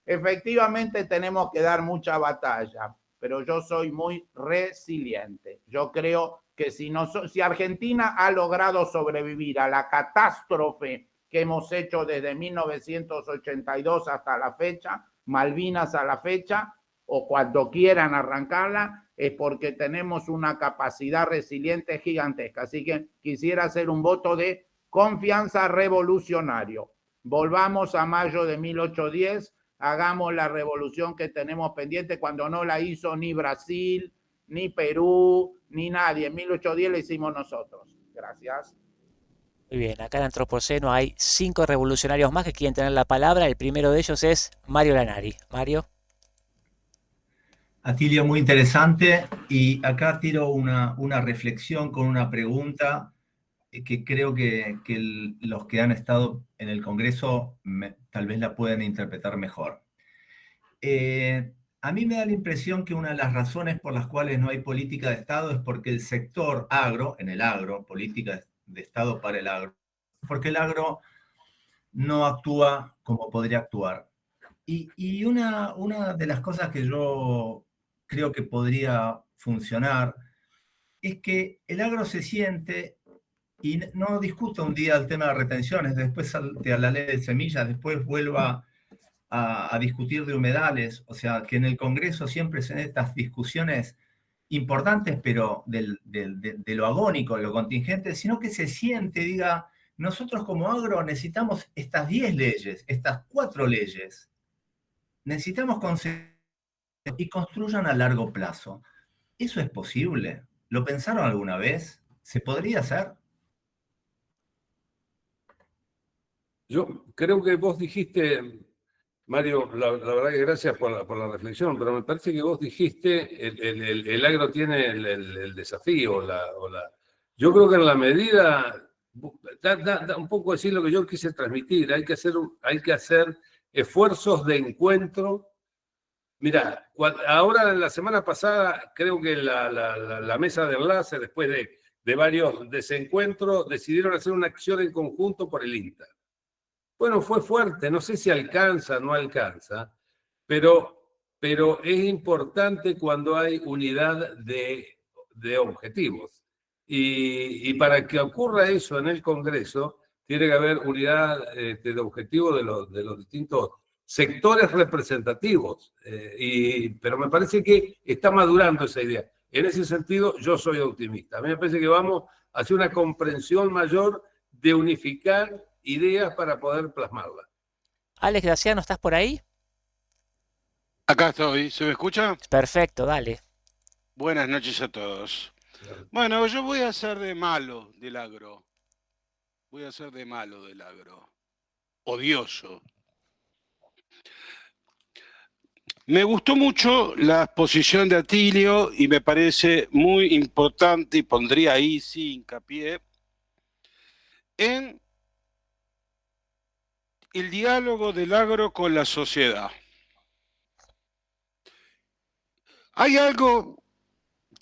Speaker 6: Efectivamente tenemos que dar mucha batalla, pero yo soy muy resiliente. Yo creo que si Argentina ha logrado sobrevivir a la catástrofe que hemos hecho desde 1982 hasta la fecha, Malvinas a la fecha, o cuando quieran arrancarla, es porque tenemos una capacidad resiliente gigantesca. Así que quisiera hacer un voto de confianza revolucionario. Volvamos a mayo de 1810, hagamos la revolución que tenemos pendiente cuando no la hizo ni Brasil, ni Perú, ni nadie. En 1810 la hicimos nosotros. Gracias.
Speaker 1: Muy bien, acá en Antropoceno hay 5 revolucionarios más que quieren tener la palabra. El primero de ellos es Mario Lanari. Mario.
Speaker 7: Atilio, muy interesante. Y acá tiro una reflexión con una pregunta que creo que los que han estado en el Congreso tal vez la pueden interpretar mejor. A mí me da la impresión que una de las razones por las cuales no hay política de Estado es porque el sector agro, en el agro, política de Estado para el agro, porque el agro no actúa como podría actuar. Y una de las cosas que yo creo que podría funcionar es que el agro se siente, y no discuta un día el tema de retenciones, después salte a la ley de semillas, después vuelva a discutir de humedales, o sea, que en el Congreso siempre se den estas discusiones importantes, pero de lo agónico, de lo contingente, sino que se siente, diga, nosotros como agro necesitamos estas 10 leyes, estas 4 leyes, necesitamos conseguir y construyan a largo plazo. ¿Eso es posible? ¿Lo pensaron alguna vez? ¿Se podría hacer?
Speaker 2: Yo creo que vos dijiste, Mario, la verdad que gracias por la reflexión, pero me parece que vos dijiste el agro tiene el desafío. Yo creo que en la medida, da un poco decir lo que yo quise transmitir, hay que hacer esfuerzos de encuentro. Mirá, ahora la semana pasada creo que la mesa de enlace, después de varios desencuentros, decidieron hacer una acción en conjunto por el INTA. Bueno, fue fuerte, no sé si alcanza o no alcanza, pero es importante cuando hay unidad de objetivos. Y para que ocurra eso en el Congreso, tiene que haber unidad de objetivos de los distintos sectores representativos. Pero me parece que está madurando esa idea. En ese sentido, yo soy optimista. A mí me parece que vamos hacia una comprensión mayor de unificar ideas para poder plasmarlas.
Speaker 1: Alex Graciano, ¿estás por ahí?
Speaker 8: Acá estoy, ¿se me escucha?
Speaker 1: Perfecto, dale.
Speaker 8: Buenas noches a todos. Bueno, yo voy a hacer de malo del agro. Voy a hacer de malo del agro. Odioso. Me gustó mucho la exposición de Atilio y me parece muy importante, y pondría ahí sí hincapié, en el diálogo del agro con la sociedad. Hay algo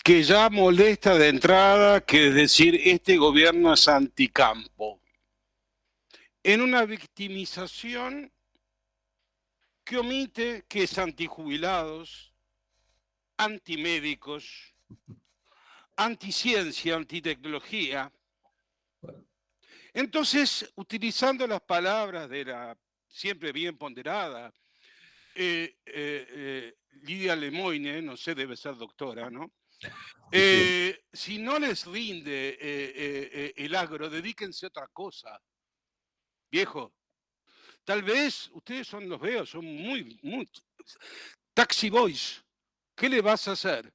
Speaker 8: que ya molesta de entrada, que es decir, este gobierno es anticampo, en una victimización que omite que es antijubilados, antimédicos, anticiencia, antitecnología. Entonces, utilizando las palabras de la siempre bien ponderada Lidia Lemoine, no sé, debe ser doctora, ¿no? Si no les rinde el agro, dedíquense a otra cosa. Viejo, tal vez ustedes los veo, son muy taxi boys. ¿Qué le vas a hacer?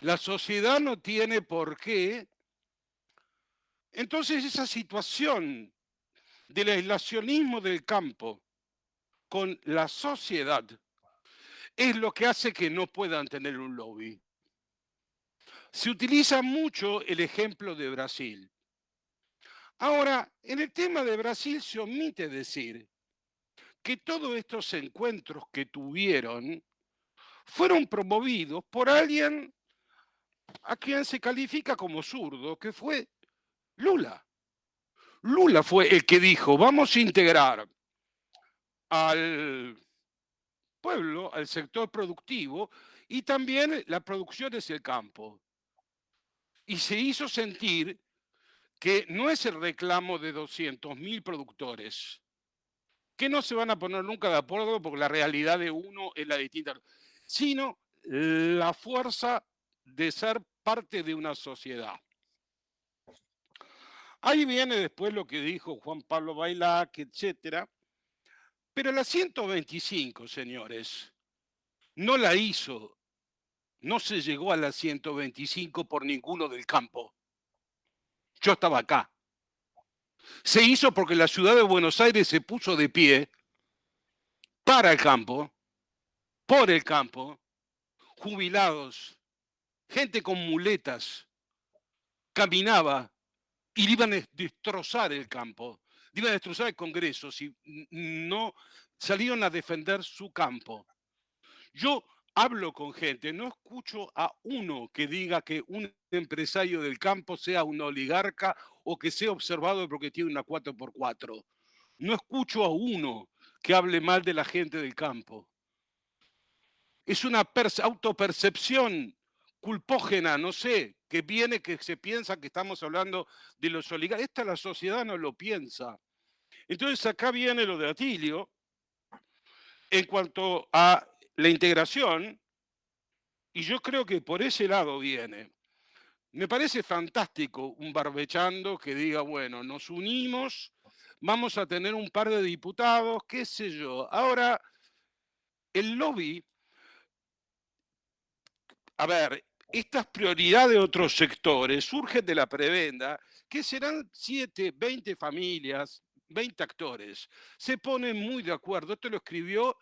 Speaker 8: La sociedad no tiene por qué. Entonces esa situación del aislacionismo del campo con la sociedad es lo que hace que no puedan tener un lobby. Se utiliza mucho el ejemplo de Brasil. Ahora, en el tema de Brasil se omite decir que todos estos encuentros que tuvieron fueron promovidos por alguien a quien se califica como zurdo, que fue Lula. Lula fue el que dijo, vamos a integrar al pueblo, al sector productivo, y también la producción es el campo. Y se hizo sentir que no es el reclamo de 200.000 productores, que no se van a poner nunca de acuerdo porque la realidad de uno es la distinta, sino la fuerza de ser parte de una sociedad. Ahí viene después lo que dijo Juan Pablo Bailac, etcétera. Pero la 125, señores, no la hizo, no se llegó a la 125 por ninguno del campo. Yo estaba acá. Se hizo porque la ciudad de Buenos Aires se puso de pie para el campo, por el campo, jubilados, gente con muletas, caminaba y le iban a destrozar el campo, le iban a destrozar el Congreso si no salieron a defender su campo. Yo hablo con gente, no escucho a uno que diga que un empresario del campo sea un oligarca o que sea observado porque tiene una 4x4. No escucho a uno que hable mal de la gente del campo. Es una autopercepción culpógena, no sé, que viene, que se piensa que estamos hablando de los oligarcas. Esta la sociedad no lo piensa. Entonces acá viene lo de Atilio en cuanto a la integración, y yo creo que por ese lado viene. Me parece fantástico un Barbechando que diga, bueno, nos unimos, vamos a tener un par de diputados, qué sé yo. Ahora, el lobby, a ver, estas prioridades de otros sectores surgen de la prebenda, que serán 7, 20 familias, 20 actores. Se ponen muy de acuerdo. Esto lo escribió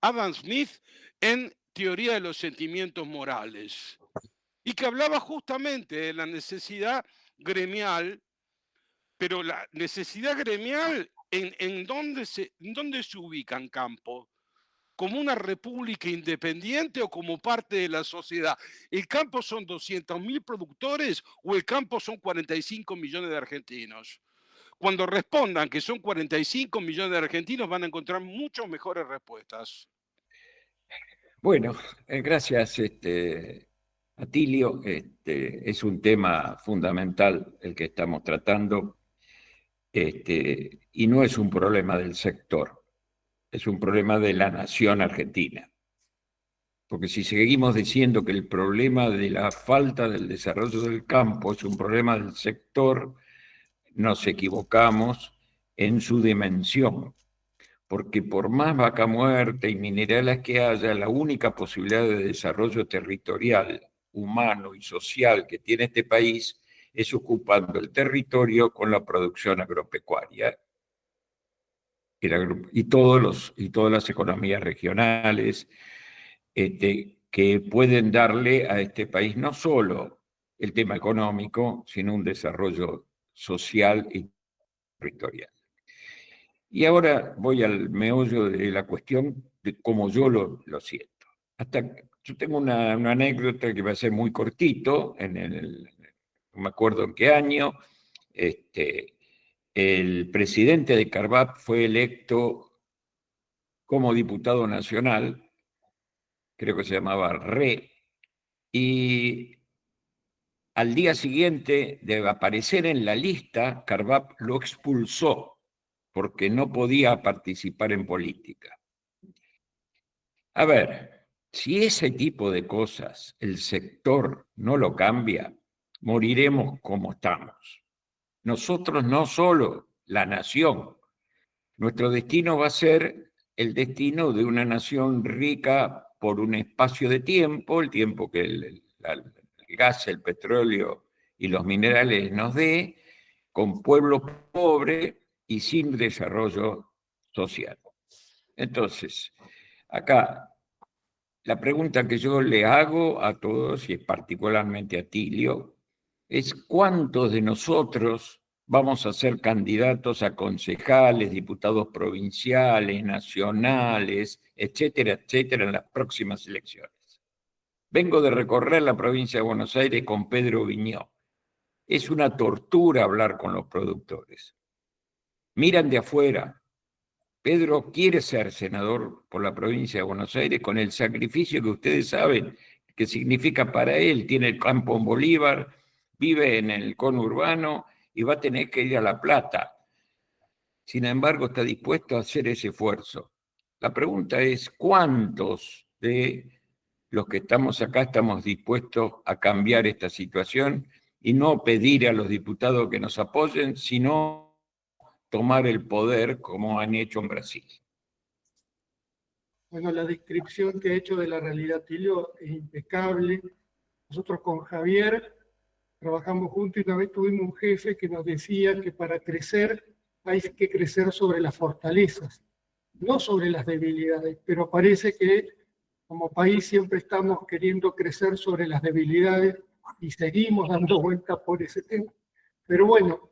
Speaker 8: Adam Smith en Teoría de los Sentimientos Morales, y que hablaba justamente de la necesidad gremial, pero la necesidad gremial, ¿en dónde se ubica en campo? ¿Como una república independiente o como parte de la sociedad? ¿El campo son 200.000 productores o el campo son 45 millones de argentinos? Cuando respondan que son 45 millones de argentinos van a encontrar muchas mejores respuestas.
Speaker 9: Bueno, gracias, Atilio. Es un tema fundamental el que estamos tratando, y no es un problema del sector, es un problema de la nación argentina. Porque si seguimos diciendo que el problema de la falta del desarrollo del campo es un problema del sector, nos equivocamos en su dimensión. Porque por más vaca muerta y minerales que haya, la única posibilidad de desarrollo territorial, humano y social que tiene este país es ocupando el territorio con la producción agropecuaria y todas las economías regionales que pueden darle a este país no solo el tema económico, sino un desarrollo social y territorial. Y ahora voy al meollo de la cuestión de cómo yo lo siento. Yo tengo una anécdota que va a ser muy cortito, no me acuerdo en qué año, el presidente de Carvap fue electo como diputado nacional, creo que se llamaba Re, y al día siguiente de aparecer en la lista, Carvap lo expulsó porque no podía participar en política. A ver, si ese tipo de cosas el sector no lo cambia, moriremos como estamos. Nosotros no solo, la nación. Nuestro destino va a ser el destino de una nación rica por un espacio de tiempo, el tiempo que el gas, el petróleo y los minerales nos dé, con pueblo pobre y sin desarrollo social. Entonces, acá, la pregunta que yo le hago a todos, y particularmente a Tilio, es ¿cuántos de nosotros vamos a ser candidatos a concejales, diputados provinciales, nacionales, etcétera, etcétera, en las próximas elecciones? Vengo de recorrer la provincia de Buenos Aires con Pedro Viñó. Es una tortura hablar con los productores. Miran de afuera. Pedro quiere ser senador por la provincia de Buenos Aires con el sacrificio que ustedes saben que significa para él. Tiene el campo en Bolívar, vive en el conurbano y va a tener que ir a La Plata. Sin embargo, está dispuesto a hacer ese esfuerzo. La pregunta es, ¿cuántos de los que estamos acá estamos dispuestos a cambiar esta situación y no pedir a los diputados que nos apoyen, sino tomar el poder como han hecho en Brasil?
Speaker 3: Bueno, la descripción que ha hecho de la realidad Tilio es impecable. Nosotros con Javier trabajamos juntos y una vez tuvimos un jefe que nos decía que para crecer hay que crecer sobre las fortalezas, no sobre las debilidades, pero parece que como país siempre estamos queriendo crecer sobre las debilidades y seguimos dando vueltas por ese tema. Pero bueno,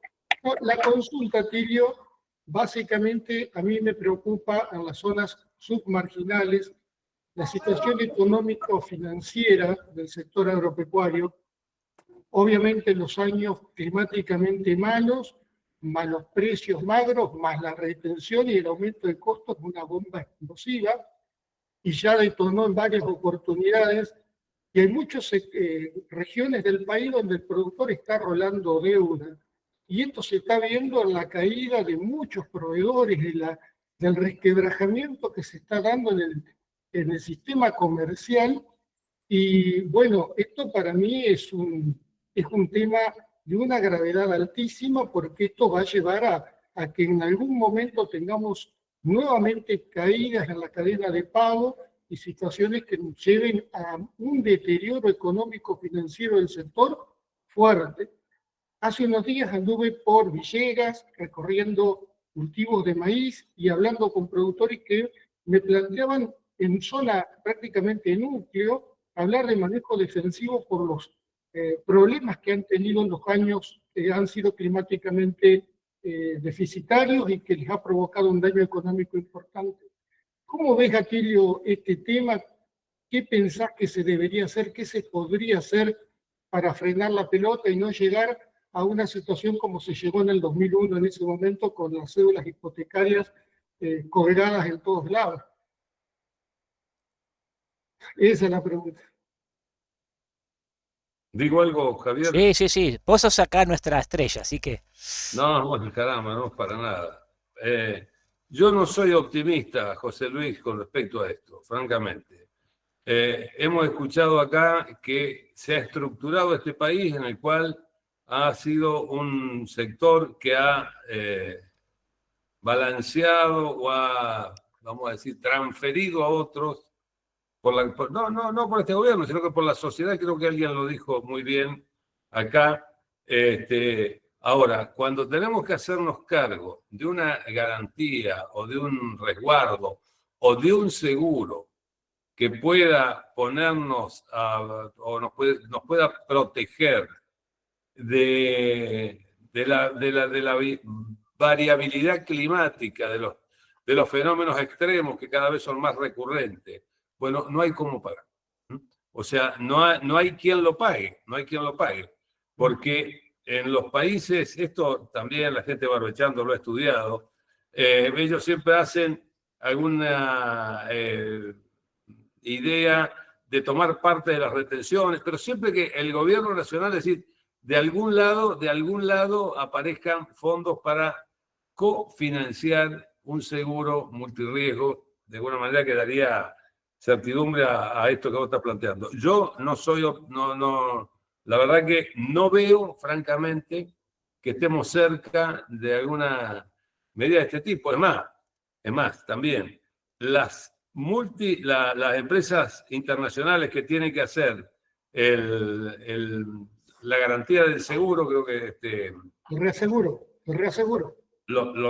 Speaker 3: la consulta, Tilio, básicamente a mí me preocupa en las zonas submarginales la situación económico-financiera del sector agropecuario. Obviamente los años climáticamente malos, más los precios magros, más la retención y el aumento de costos, una bomba explosiva, y ya detonó en varias oportunidades. Y hay muchas regiones del país donde el productor está rolando deuda. Y esto se está viendo en la caída de muchos proveedores, del resquebrajamiento que se está dando en el sistema comercial. Y bueno, esto para mí es un tema de una gravedad altísima, porque esto va a llevar a que en algún momento tengamos nuevamente caídas en la cadena de pago y situaciones que nos lleven a un deterioro económico financiero del sector fuerte. Hace unos días anduve por Villegas recorriendo cultivos de maíz y hablando con productores que me planteaban en zona prácticamente núcleo hablar de manejo defensivo por los problemas que han tenido en los años que han sido climáticamente deficitarios y que les ha provocado un daño económico importante. ¿Cómo ves, Atilio, este tema? ¿Qué pensás que se debería hacer? ¿Qué se podría hacer para frenar la pelota y no llegar a una situación como se llegó en el 2001 en ese momento con las cédulas hipotecarias colgadas en todos lados? Esa es la pregunta.
Speaker 2: ¿Digo algo, Javier?
Speaker 1: Sí, sí, sí. Vos sos acá nuestra estrella, así que...
Speaker 2: No, bueno, caramba, no, para nada. Yo no soy optimista, José Luis, con respecto a esto, francamente. Hemos escuchado acá que se ha estructurado este país en el cual ha sido un sector que ha balanceado o ha, vamos a decir, transferido a otros, no por este gobierno, sino que por la sociedad. Creo que alguien lo dijo muy bien acá. Ahora, cuando tenemos que hacernos cargo de una garantía o de un resguardo o de un seguro que pueda ponernos o nos pueda proteger de la variabilidad climática, de los fenómenos extremos que cada vez son más recurrentes, bueno, no hay cómo pagar. O sea, no hay quien lo pague, porque en los países, esto también la gente barbechando lo ha estudiado, ellos siempre hacen alguna idea de tomar parte de las retenciones, pero siempre que el gobierno nacional, es decir, de algún lado aparezcan fondos para cofinanciar un seguro multirriesgo, de alguna manera que daría certidumbre a esto que vos estás planteando. Yo no soy, la verdad que no veo, francamente, que estemos cerca de alguna medida de este tipo. Es más, también las empresas internacionales que tienen que hacer la garantía del seguro, creo que Los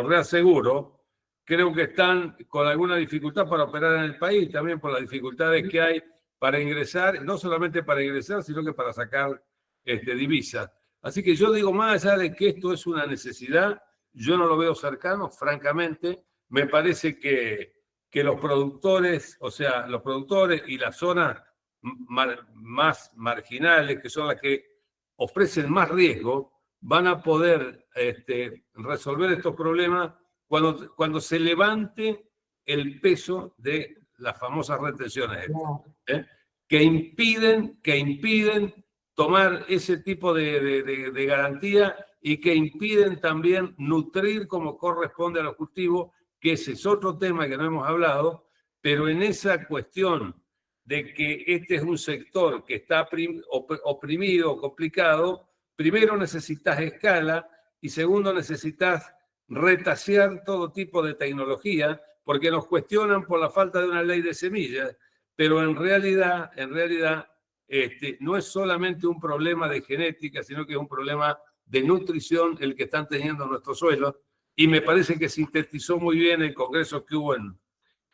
Speaker 2: reaseguro, creo que están con alguna dificultad para operar en el país, también por las dificultades que hay para ingresar, no solamente para ingresar, sino que para sacar divisas. Así que yo digo, más allá de que esto es una necesidad, yo no lo veo cercano, francamente. Me parece que los productores, o sea, los productores y las zonas más marginales, que son las que ofrecen más riesgo, van a poder resolver estos problemas cuando se levante el peso de las famosas retenciones que impiden tomar ese tipo de garantía y que impiden también nutrir como corresponde a los cultivos, que ese es otro tema que no hemos hablado, pero en esa cuestión de que este es un sector que está oprimido, complicado, primero necesitas escala y segundo necesitas retasear todo tipo de tecnología, porque nos cuestionan por la falta de una ley de semillas, pero en realidad no es solamente un problema de genética, sino que es un problema de nutrición el que están teniendo nuestros suelos, y me parece que sintetizó muy bien el congreso que hubo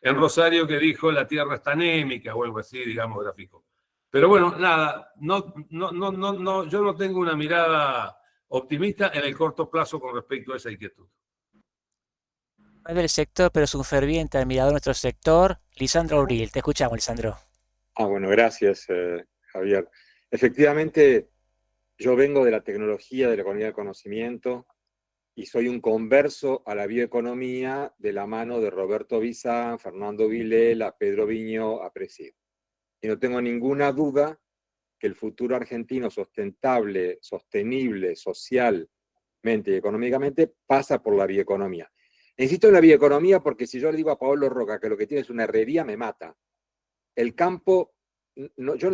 Speaker 2: en Rosario que dijo la tierra está anémica o algo así, digamos, gráfico. Pero bueno, nada, yo no tengo una mirada optimista en el corto plazo con respecto a esa inquietud.
Speaker 1: No es del sector, pero es un ferviente admirador de nuestro sector. Lisandro Abril, te escuchamos, Lisandro.
Speaker 10: Bueno, gracias, Javier. Efectivamente, yo vengo de la tecnología, de la economía del conocimiento, y soy un converso a la bioeconomía de la mano de Roberto Bizán, Fernando Vilela, Pedro Viñó, Apreciado. Y no tengo ninguna duda que el futuro argentino sustentable, sostenible, socialmente y económicamente pasa por la bioeconomía. Insisto en la bioeconomía porque si yo le digo a Paolo Roca que lo que tiene es una herrería, me mata. El campo, no, yo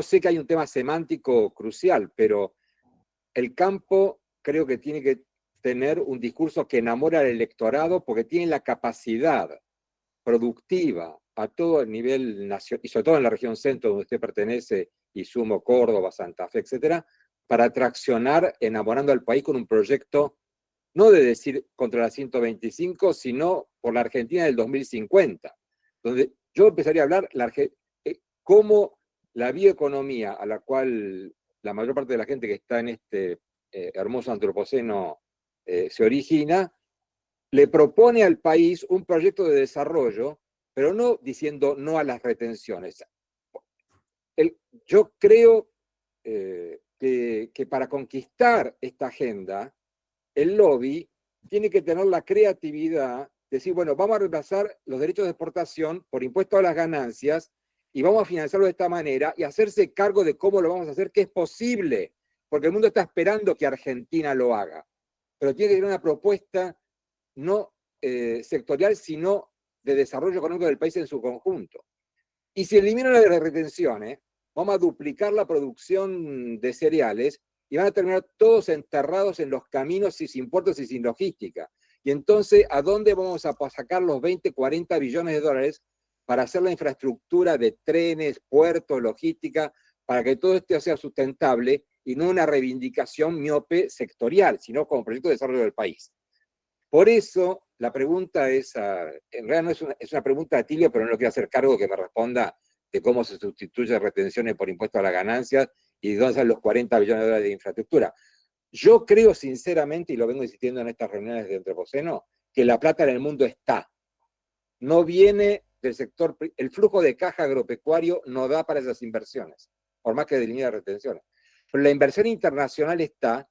Speaker 10: sé que hay un tema semántico crucial, pero el campo creo que tiene que tener un discurso que enamore al electorado porque tiene la capacidad productiva a todo el nivel nacional, y sobre todo en la región centro donde usted pertenece, y sumo Córdoba, Santa Fe, etcétera, para traccionar enamorando al país con un proyecto no de decir contra la 125, sino por la Argentina del 2050, donde yo empezaría a hablar cómo la bioeconomía a la cual la mayor parte de la gente que está en este hermoso antropoceno se origina, le propone al país un proyecto de desarrollo, pero no diciendo no a las retenciones. Yo creo que para conquistar esta agenda, el lobby tiene que tener la creatividad de decir, bueno, vamos a reemplazar los derechos de exportación por impuesto a las ganancias y vamos a financiarlo de esta manera y hacerse cargo de cómo lo vamos a hacer, que es posible, porque el mundo está esperando que Argentina lo haga. Pero tiene que tener una propuesta no sectorial, sino de desarrollo económico del país en su conjunto. Y si eliminan las retenciones, vamos a duplicar la producción de cereales y van a terminar todos enterrados en los caminos y sin puertos y sin logística. Y entonces, ¿a dónde vamos a sacar los 20, 40 billones de dólares para hacer la infraestructura de trenes, puertos, logística, para que todo esto sea sustentable y no una reivindicación miope sectorial, sino como proyecto de desarrollo del país? Por eso, la pregunta es, en realidad no es una pregunta a Tilio, pero no le quiero hacer cargo que me responda de cómo se sustituye retenciones por impuesto a las ganancias y de dónde salen los 40 billones de dólares de infraestructura. Yo creo sinceramente, y lo vengo insistiendo en estas reuniones de Antropoceno, que la plata en el mundo está. No viene del sector, el flujo de caja agropecuario no da para esas inversiones, por más que delimite retenciones. Pero la inversión internacional está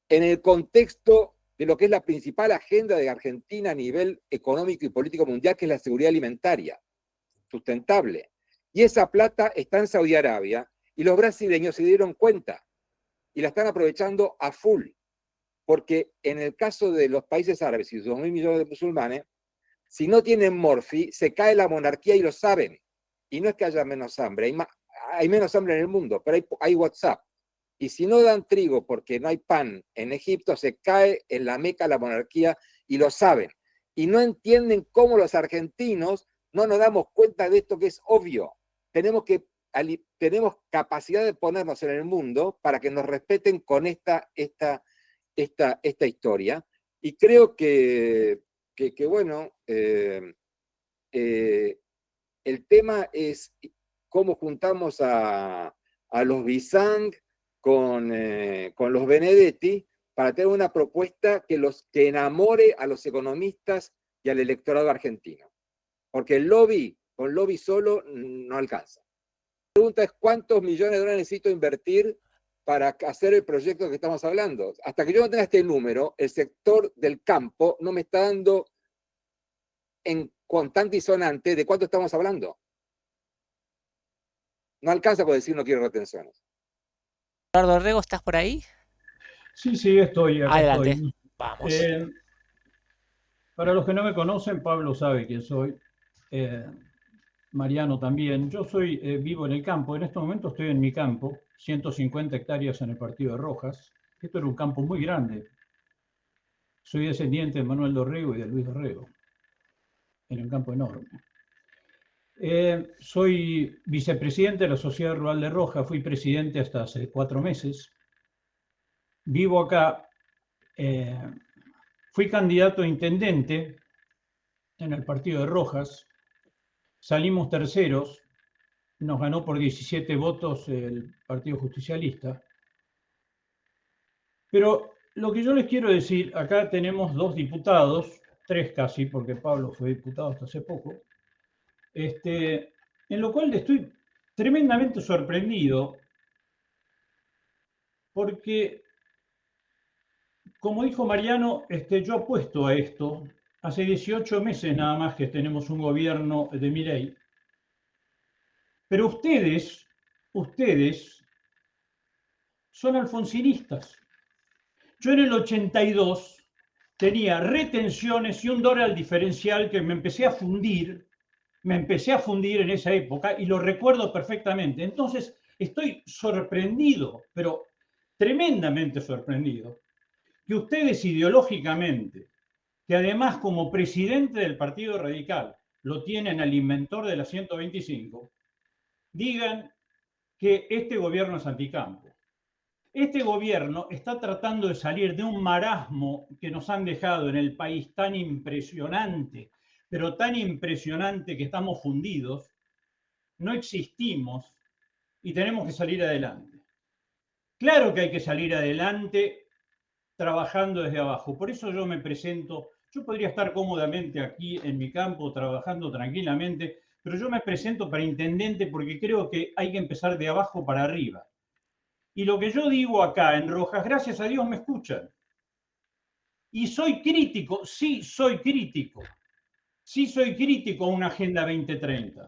Speaker 10: en el contexto de lo que es la principal agenda de Argentina a nivel económico y político mundial, que es la seguridad alimentaria sustentable. Y esa plata está en Saudi Arabia, y los brasileños se dieron cuenta, y la están aprovechando a full, porque en el caso de los países árabes y sus 2.000 millones de musulmanes, si no tienen morfi, se cae la monarquía y lo saben. Y no es que haya menos hambre, hay menos hambre en el mundo, pero hay WhatsApp. Y si no dan trigo porque no hay pan en Egipto, se cae en la Meca la monarquía y lo saben. Y no entienden cómo los argentinos no nos damos cuenta de esto que es obvio. Tenemos capacidad de ponernos en el mundo para que nos respeten con esta historia. Y creo que bueno, el tema es cómo juntamos a los Bizán con los Benedetti para tener una propuesta que enamore a los economistas y al electorado argentino. Porque con lobby solo no alcanza. La pregunta es ¿cuántos millones de dólares necesito invertir para hacer el proyecto que estamos hablando? Hasta que yo no tenga este número, el sector del campo no me está dando en constante y sonante de cuánto estamos hablando. No alcanza con decir no quiero retenciones.
Speaker 1: Eduardo Rego, ¿estás por ahí?
Speaker 11: Sí, estoy acá.
Speaker 1: Adelante,
Speaker 11: estoy.
Speaker 1: vamos.
Speaker 11: Para los que no me conocen, Pablo sabe quién soy. Mariano también. Yo vivo en el campo. En este momento estoy en mi campo, 150 hectáreas en el partido de Rojas. Esto era un campo muy grande. Soy descendiente de Manuel Dorrego y de Luis Dorrego. En un campo enorme. Soy vicepresidente de la Sociedad Rural de Rojas. Fui presidente hasta hace 4 meses. Vivo acá. Fui candidato a intendente en el partido de Rojas. salimos terceros, nos ganó por 17 votos el Partido Justicialista. Pero lo que yo les quiero decir, acá tenemos 2 diputados, 3 casi, porque Pablo fue diputado hasta hace poco, en lo cual estoy tremendamente sorprendido, porque, como dijo Mariano, yo apuesto a esto. Hace 18 meses nada más que tenemos un gobierno de Milei. Pero ustedes son alfonsinistas. Yo en el 82 tenía retenciones y un dólar diferencial que me empecé a fundir en esa época y lo recuerdo perfectamente. Entonces estoy sorprendido, pero tremendamente sorprendido, que ustedes ideológicamente, que además como presidente del Partido Radical lo tienen al inventor de la 125, digan que este gobierno es anticampo. Este gobierno está tratando de salir de un marasmo que nos han dejado en el país tan impresionante, pero tan impresionante que estamos fundidos, no existimos y tenemos que salir adelante. Claro que hay que salir adelante trabajando desde abajo. Por eso yo me presento, yo podría estar cómodamente aquí en mi campo trabajando tranquilamente, pero yo me presento para intendente porque creo que hay que empezar de abajo para arriba. Y lo que yo digo acá en Rojas, gracias a Dios me escuchan. Y soy crítico, sí soy crítico. Sí soy crítico a una Agenda 2030,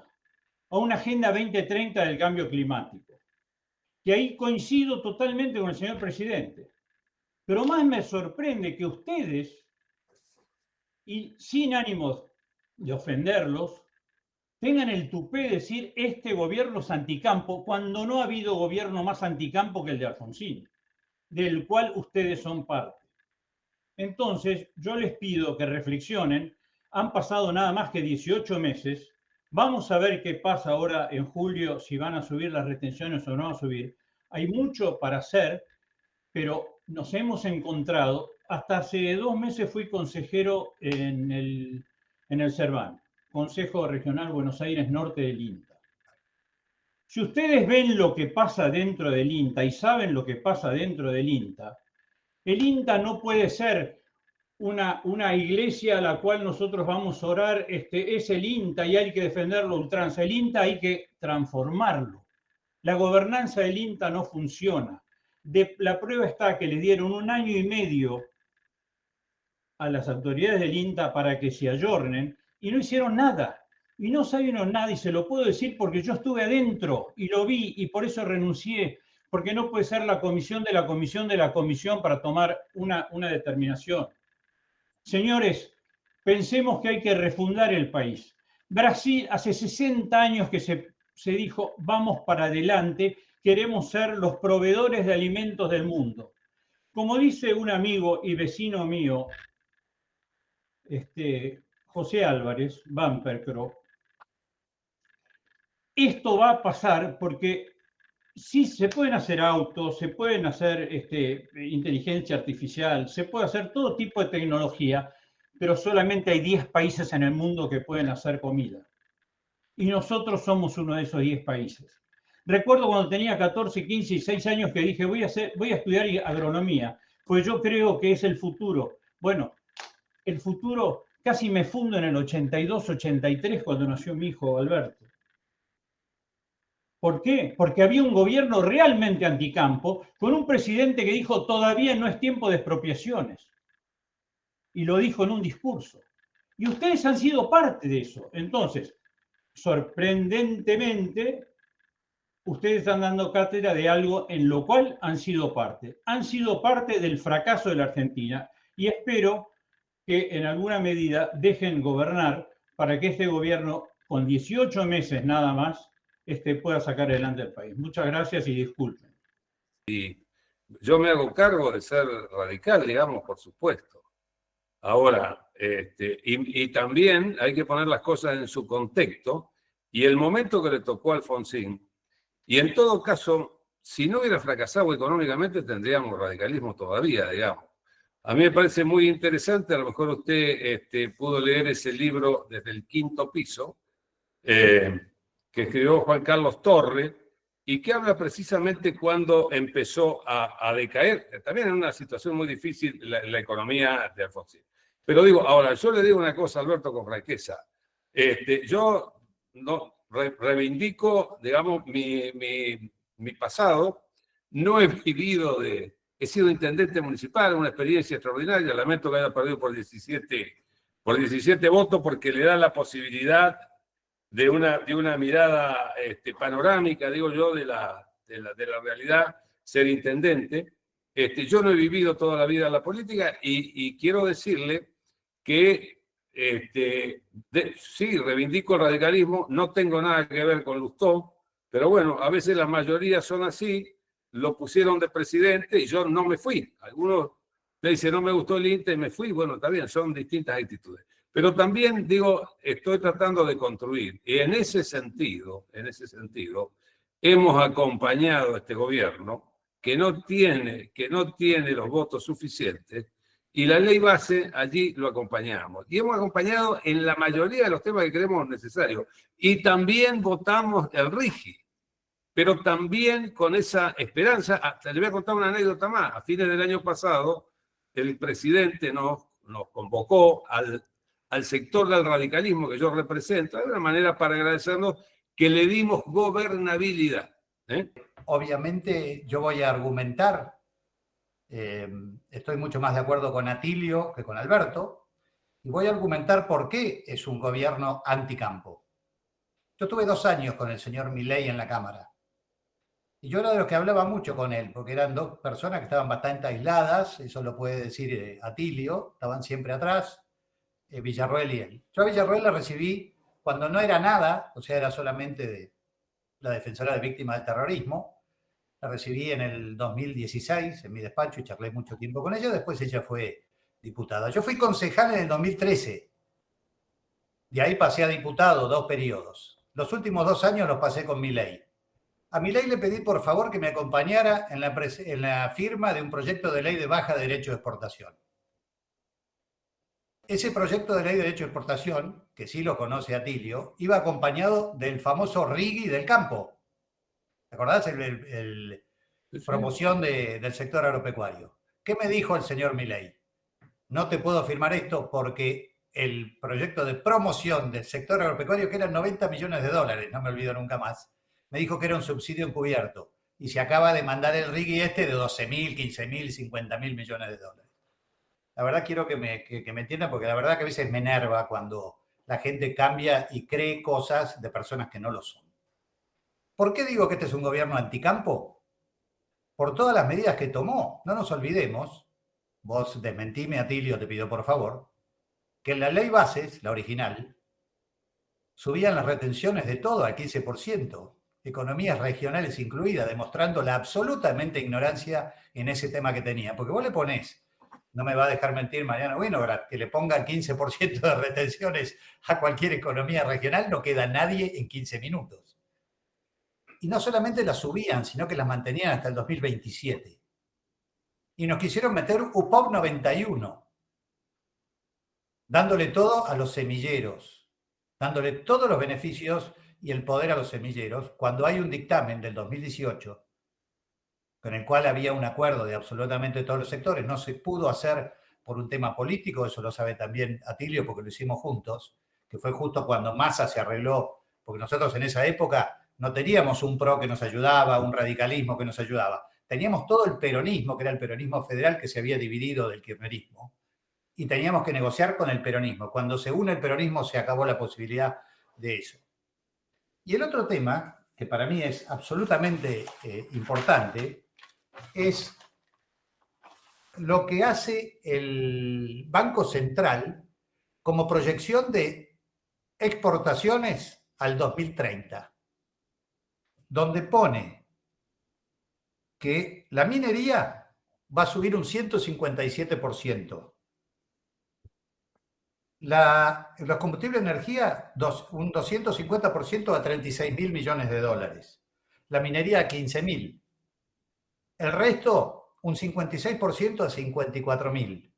Speaker 11: a una Agenda 2030 del cambio climático. Que ahí coincido totalmente con el señor presidente. Pero más me sorprende que ustedes, y sin ánimos de ofenderlos, tengan el tupé de decir este gobierno es anticampo, cuando no ha habido gobierno más anticampo que el de Alfonsín, del cual ustedes son parte. Entonces, yo les pido que reflexionen. Han pasado nada más que 18 meses. Vamos a ver qué pasa ahora en julio, si van a subir las retenciones o no van a subir. Hay mucho para hacer, pero nos hemos encontrado. Hasta hace 2 meses fui consejero en el Cerván, Consejo Regional Buenos Aires Norte del INTA. Si ustedes ven lo que pasa dentro del INTA y saben lo que pasa dentro del INTA, el INTA no puede ser una iglesia a la cual nosotros vamos a orar, es el INTA y hay que defenderlo a ultranza. El INTA hay que transformarlo. La gobernanza del INTA no funciona. La prueba está que le dieron 1 año y medio a las autoridades del INTA para que se ayornen y no hicieron nada. Y no sabieron nada, y se lo puedo decir porque yo estuve adentro y lo vi y por eso renuncié, porque no puede ser la comisión de la comisión de la comisión para tomar una determinación. Señores, pensemos que hay que refundar el país. Brasil, hace 60 años que se dijo, vamos para adelante, queremos ser los proveedores de alimentos del mundo. Como dice un amigo y vecino mío, José Álvarez, Bampercro, esto va a pasar porque sí se pueden hacer autos, se pueden hacer inteligencia artificial, se puede hacer todo tipo de tecnología, pero solamente hay 10 países en el mundo que pueden hacer comida. Y nosotros somos uno de esos 10 países. Recuerdo cuando tenía 14, 15 y 6 años que dije, voy a estudiar agronomía, pues yo creo que es el futuro. Bueno, el futuro casi me fundo en el 82, 83 cuando nació mi hijo Alberto. ¿Por qué? Porque había un gobierno realmente anticampo, con un presidente que dijo todavía no es tiempo de expropiaciones. Y lo dijo en un discurso. Y ustedes han sido parte de eso. Entonces, sorprendentemente, ustedes están dando cátedra de algo en lo cual han sido parte. Han sido parte del fracaso de la Argentina y espero que en alguna medida dejen gobernar para que este gobierno, con 18 meses nada más, pueda sacar adelante el país. Muchas gracias y disculpen.
Speaker 2: Y yo me hago cargo de ser radical, digamos, por supuesto. Ahora, y también hay que poner las cosas en su contexto y el momento que le tocó a Alfonsín. Y en todo caso, si no hubiera fracasado económicamente, tendríamos radicalismo todavía, digamos. A mí me parece muy interesante, a lo mejor usted pudo leer ese libro Desde el Quinto Piso, que escribió Juan Carlos Torre, y que habla precisamente cuando empezó a decaer, también en una situación muy difícil, la economía de Alfonsín. Pero digo, ahora, yo le digo una cosa, Alberto, con franqueza. Yo no reivindico, digamos, mi pasado. No he vivido he sido intendente municipal, una experiencia extraordinaria. Lamento que haya perdido por 17 votos, porque le da la posibilidad de una mirada panorámica, digo yo, de la realidad, ser intendente. Yo no he vivido toda la vida la política y quiero decirle que sí, reivindico el radicalismo, no tengo nada que ver con Lustó, pero bueno, a veces las mayorías son así, lo pusieron de presidente y yo no me fui. Algunos le dicen, no me gustó el INTA y me fui. Bueno, está bien, son distintas actitudes. Pero también, digo, estoy tratando de construir. Y en ese sentido, hemos acompañado a este gobierno que no tiene los votos suficientes, y la ley base allí lo acompañamos. Y hemos acompañado en la mayoría de los temas que creemos necesarios. Y también votamos el RIGI, pero también con esa esperanza. Le voy a contar una anécdota más. A fines del año pasado, el presidente nos convocó al sector del radicalismo que yo represento, de una manera para agradecernos que le dimos gobernabilidad.
Speaker 12: Obviamente yo voy a argumentar, estoy mucho más de acuerdo con Atilio que con Alberto, y voy a argumentar por qué es un gobierno anticampo. Yo tuve 2 años con el señor Milei en la Cámara, y yo era de los que hablaba mucho con él, porque eran 2 personas que estaban bastante aisladas, eso lo puede decir Atilio, estaban siempre atrás, Villarroel y él. Yo a Villarroel la recibí cuando no era nada, o sea, era solamente la defensora de víctimas del terrorismo. La recibí en el 2016 en mi despacho y charlé mucho tiempo con ella. Después ella fue diputada. Yo fui concejal en el 2013. De ahí pasé a diputado 2 periodos. Los últimos 2 años los pasé con Milei. A Milei le pedí por favor que me acompañara en la firma de un proyecto de ley de baja de derecho de exportación. Ese proyecto de ley de derecho de exportación, que sí lo conoce Atilio, iba acompañado del famoso RIGI del campo. ¿Te acordás? Promoción del sector agropecuario. ¿Qué me dijo el señor Milei? No te puedo firmar esto porque el proyecto de promoción del sector agropecuario, que eran 90 millones de dólares, no me olvido nunca más, me dijo que era un subsidio encubierto. Y se acaba de mandar el RIGI de 12.000, 15.000, 50.000 millones de dólares. La verdad quiero que me entiendan, porque la verdad que a veces me enerva cuando la gente cambia y cree cosas de personas que no lo son. ¿Por qué digo que este es un gobierno anticampo? Por todas las medidas que tomó. No nos olvidemos, vos desmentime, Atilio, te pido por favor, que en la ley bases, la original, subían las retenciones de todo al 15%, economías regionales incluidas, demostrando la absolutamente ignorancia en ese tema que tenía. Porque vos le ponés, no me va a dejar mentir Mariano Winograd, que le pongan 15% de retenciones a cualquier economía regional, no queda nadie en 15 minutos. Y no solamente las subían, sino que las mantenían hasta el 2027. Y nos quisieron meter UPOP 91, dándole todo a los semilleros, dándole todos los beneficios y el poder a los semilleros, cuando hay un dictamen del 2018 con el cual había un acuerdo de absolutamente todos los sectores. No se pudo hacer por un tema político, eso lo sabe también Atilio porque lo hicimos juntos, que fue justo cuando Massa se arregló, porque nosotros en esa época no teníamos un PRO que nos ayudaba, un radicalismo que nos ayudaba. Teníamos todo el peronismo, que era el peronismo federal que se había dividido del kirchnerismo, y teníamos que negociar con el peronismo. Cuando se une el peronismo se acabó la posibilidad de eso. Y el otro tema, que para mí es absolutamente importante, es lo que hace el Banco Central como proyección de exportaciones al 2030, donde pone que la minería va a subir un 157%, los combustibles de energía un 250% a 36.000 millones de dólares, la minería a 15.000. El resto, un 56% a 54.000.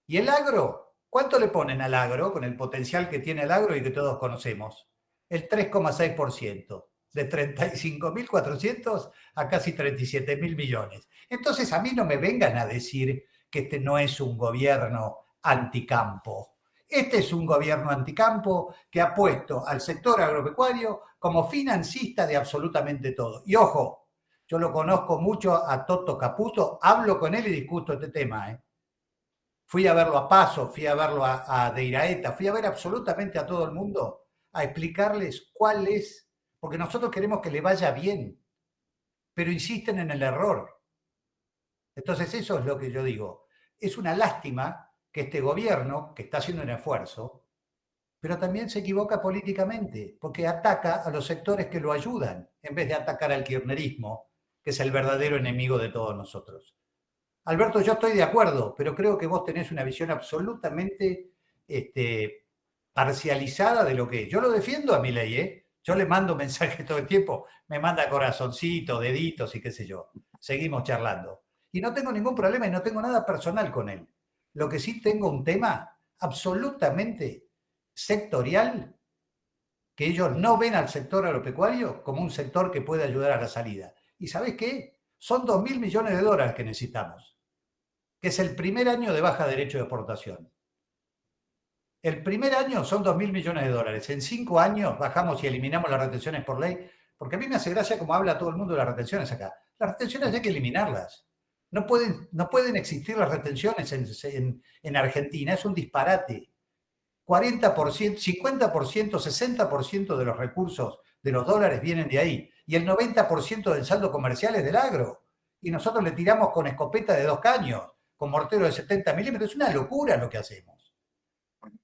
Speaker 12: ¿Y el agro? ¿Cuánto le ponen al agro con el potencial que tiene el agro y que todos conocemos? el 3,6%, de 35.400 a casi 37.000 millones. Entonces a mí no me vengan a decir que este no es un gobierno anticampo. Este es un gobierno anticampo que ha puesto al sector agropecuario como financista de absolutamente todo. Y ojo, yo lo conozco mucho a Toto Caputo, hablo con él y discuto este tema. Fui a verlo a Paso, fui a verlo a De Iraeta, fui a ver absolutamente a todo el mundo, a explicarles cuál es, porque nosotros queremos que le vaya bien, pero insisten en el error. Entonces eso es lo que yo digo. Es una lástima que este gobierno, que está haciendo un esfuerzo, pero también se equivoca políticamente, porque ataca a los sectores que lo ayudan, en vez de atacar al kirchnerismo, que es el verdadero enemigo de todos nosotros. Alberto, yo estoy de acuerdo, pero creo que vos tenés una visión absolutamente parcializada de lo que es. Yo lo defiendo a Milei, ¿eh? Yo le mando mensajes todo el tiempo, me manda corazoncitos, deditos y qué sé yo. Seguimos charlando. Y no tengo ningún problema y no tengo nada personal con él. Lo que sí tengo un tema absolutamente sectorial, que ellos no ven al sector agropecuario como un sector que puede ayudar a la salida. ¿Y sabés qué? Son 2.000 millones de dólares que necesitamos, que es el primer año de baja derecho de exportación. El primer año son 2.000 millones de dólares. En 5 años bajamos y eliminamos las retenciones por ley, porque a mí me hace gracia como habla todo el mundo de las retenciones acá. Las retenciones hay que eliminarlas. No pueden existir las retenciones en Argentina, es un disparate. 40%, 50%, 60% de los recursos de los dólares vienen de ahí. Y el 90% del saldo comercial es del agro. Y nosotros le tiramos con escopeta de 2 caños, con mortero de 70 milímetros. Es una locura lo que hacemos.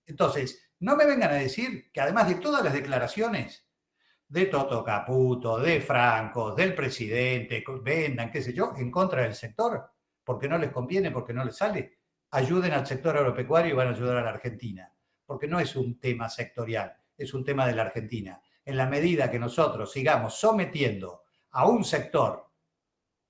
Speaker 12: Entonces, no me vengan a decir que además de todas las declaraciones de Toto Caputo, de Franco, del presidente, vendan, qué sé yo, en contra del sector, porque no les conviene, porque no les sale, ayuden al sector agropecuario y van a ayudar a la Argentina. Porque no es un tema sectorial, es un tema de la Argentina. En la medida que nosotros sigamos sometiendo a un sector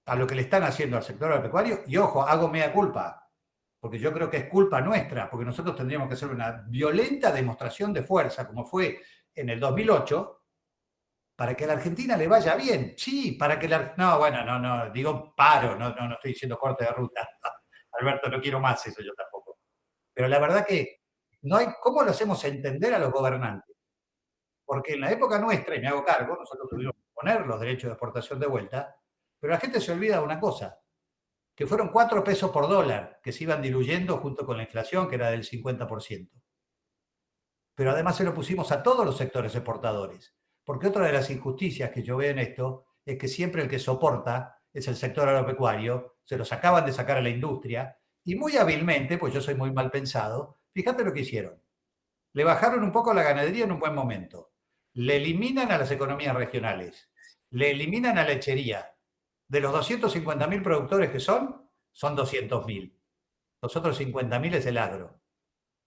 Speaker 12: a lo que le están haciendo al sector agropecuario, y ojo, hago mea culpa, porque yo creo que es culpa nuestra, porque nosotros tendríamos que hacer una violenta demostración de fuerza, como fue en el 2008, para que a la Argentina le vaya bien. Sí, para que la... No, bueno, no, digo paro, no estoy diciendo corte de ruta. Alberto, no quiero más eso yo tampoco. Pero la verdad que no hay... ¿Cómo lo hacemos entender a los gobernantes? Porque en la época nuestra, y me hago cargo, nosotros tuvimos que poner los derechos de exportación de vuelta, pero la gente se olvida de una cosa, que fueron 4 pesos por dólar que se iban diluyendo junto con la inflación, que era del 50%. Pero además se lo pusimos a todos los sectores exportadores. Porque otra de las injusticias que yo veo en esto es que siempre el que soporta es el sector agropecuario, se los acaban de sacar a la industria, y muy hábilmente, pues yo soy muy mal pensado, fíjate lo que hicieron. Le bajaron un poco la ganadería en un buen momento. Le eliminan a las economías regionales. Le eliminan a la lechería. De los 250.000 productores que son 200.000. Los otros 50.000 es el agro.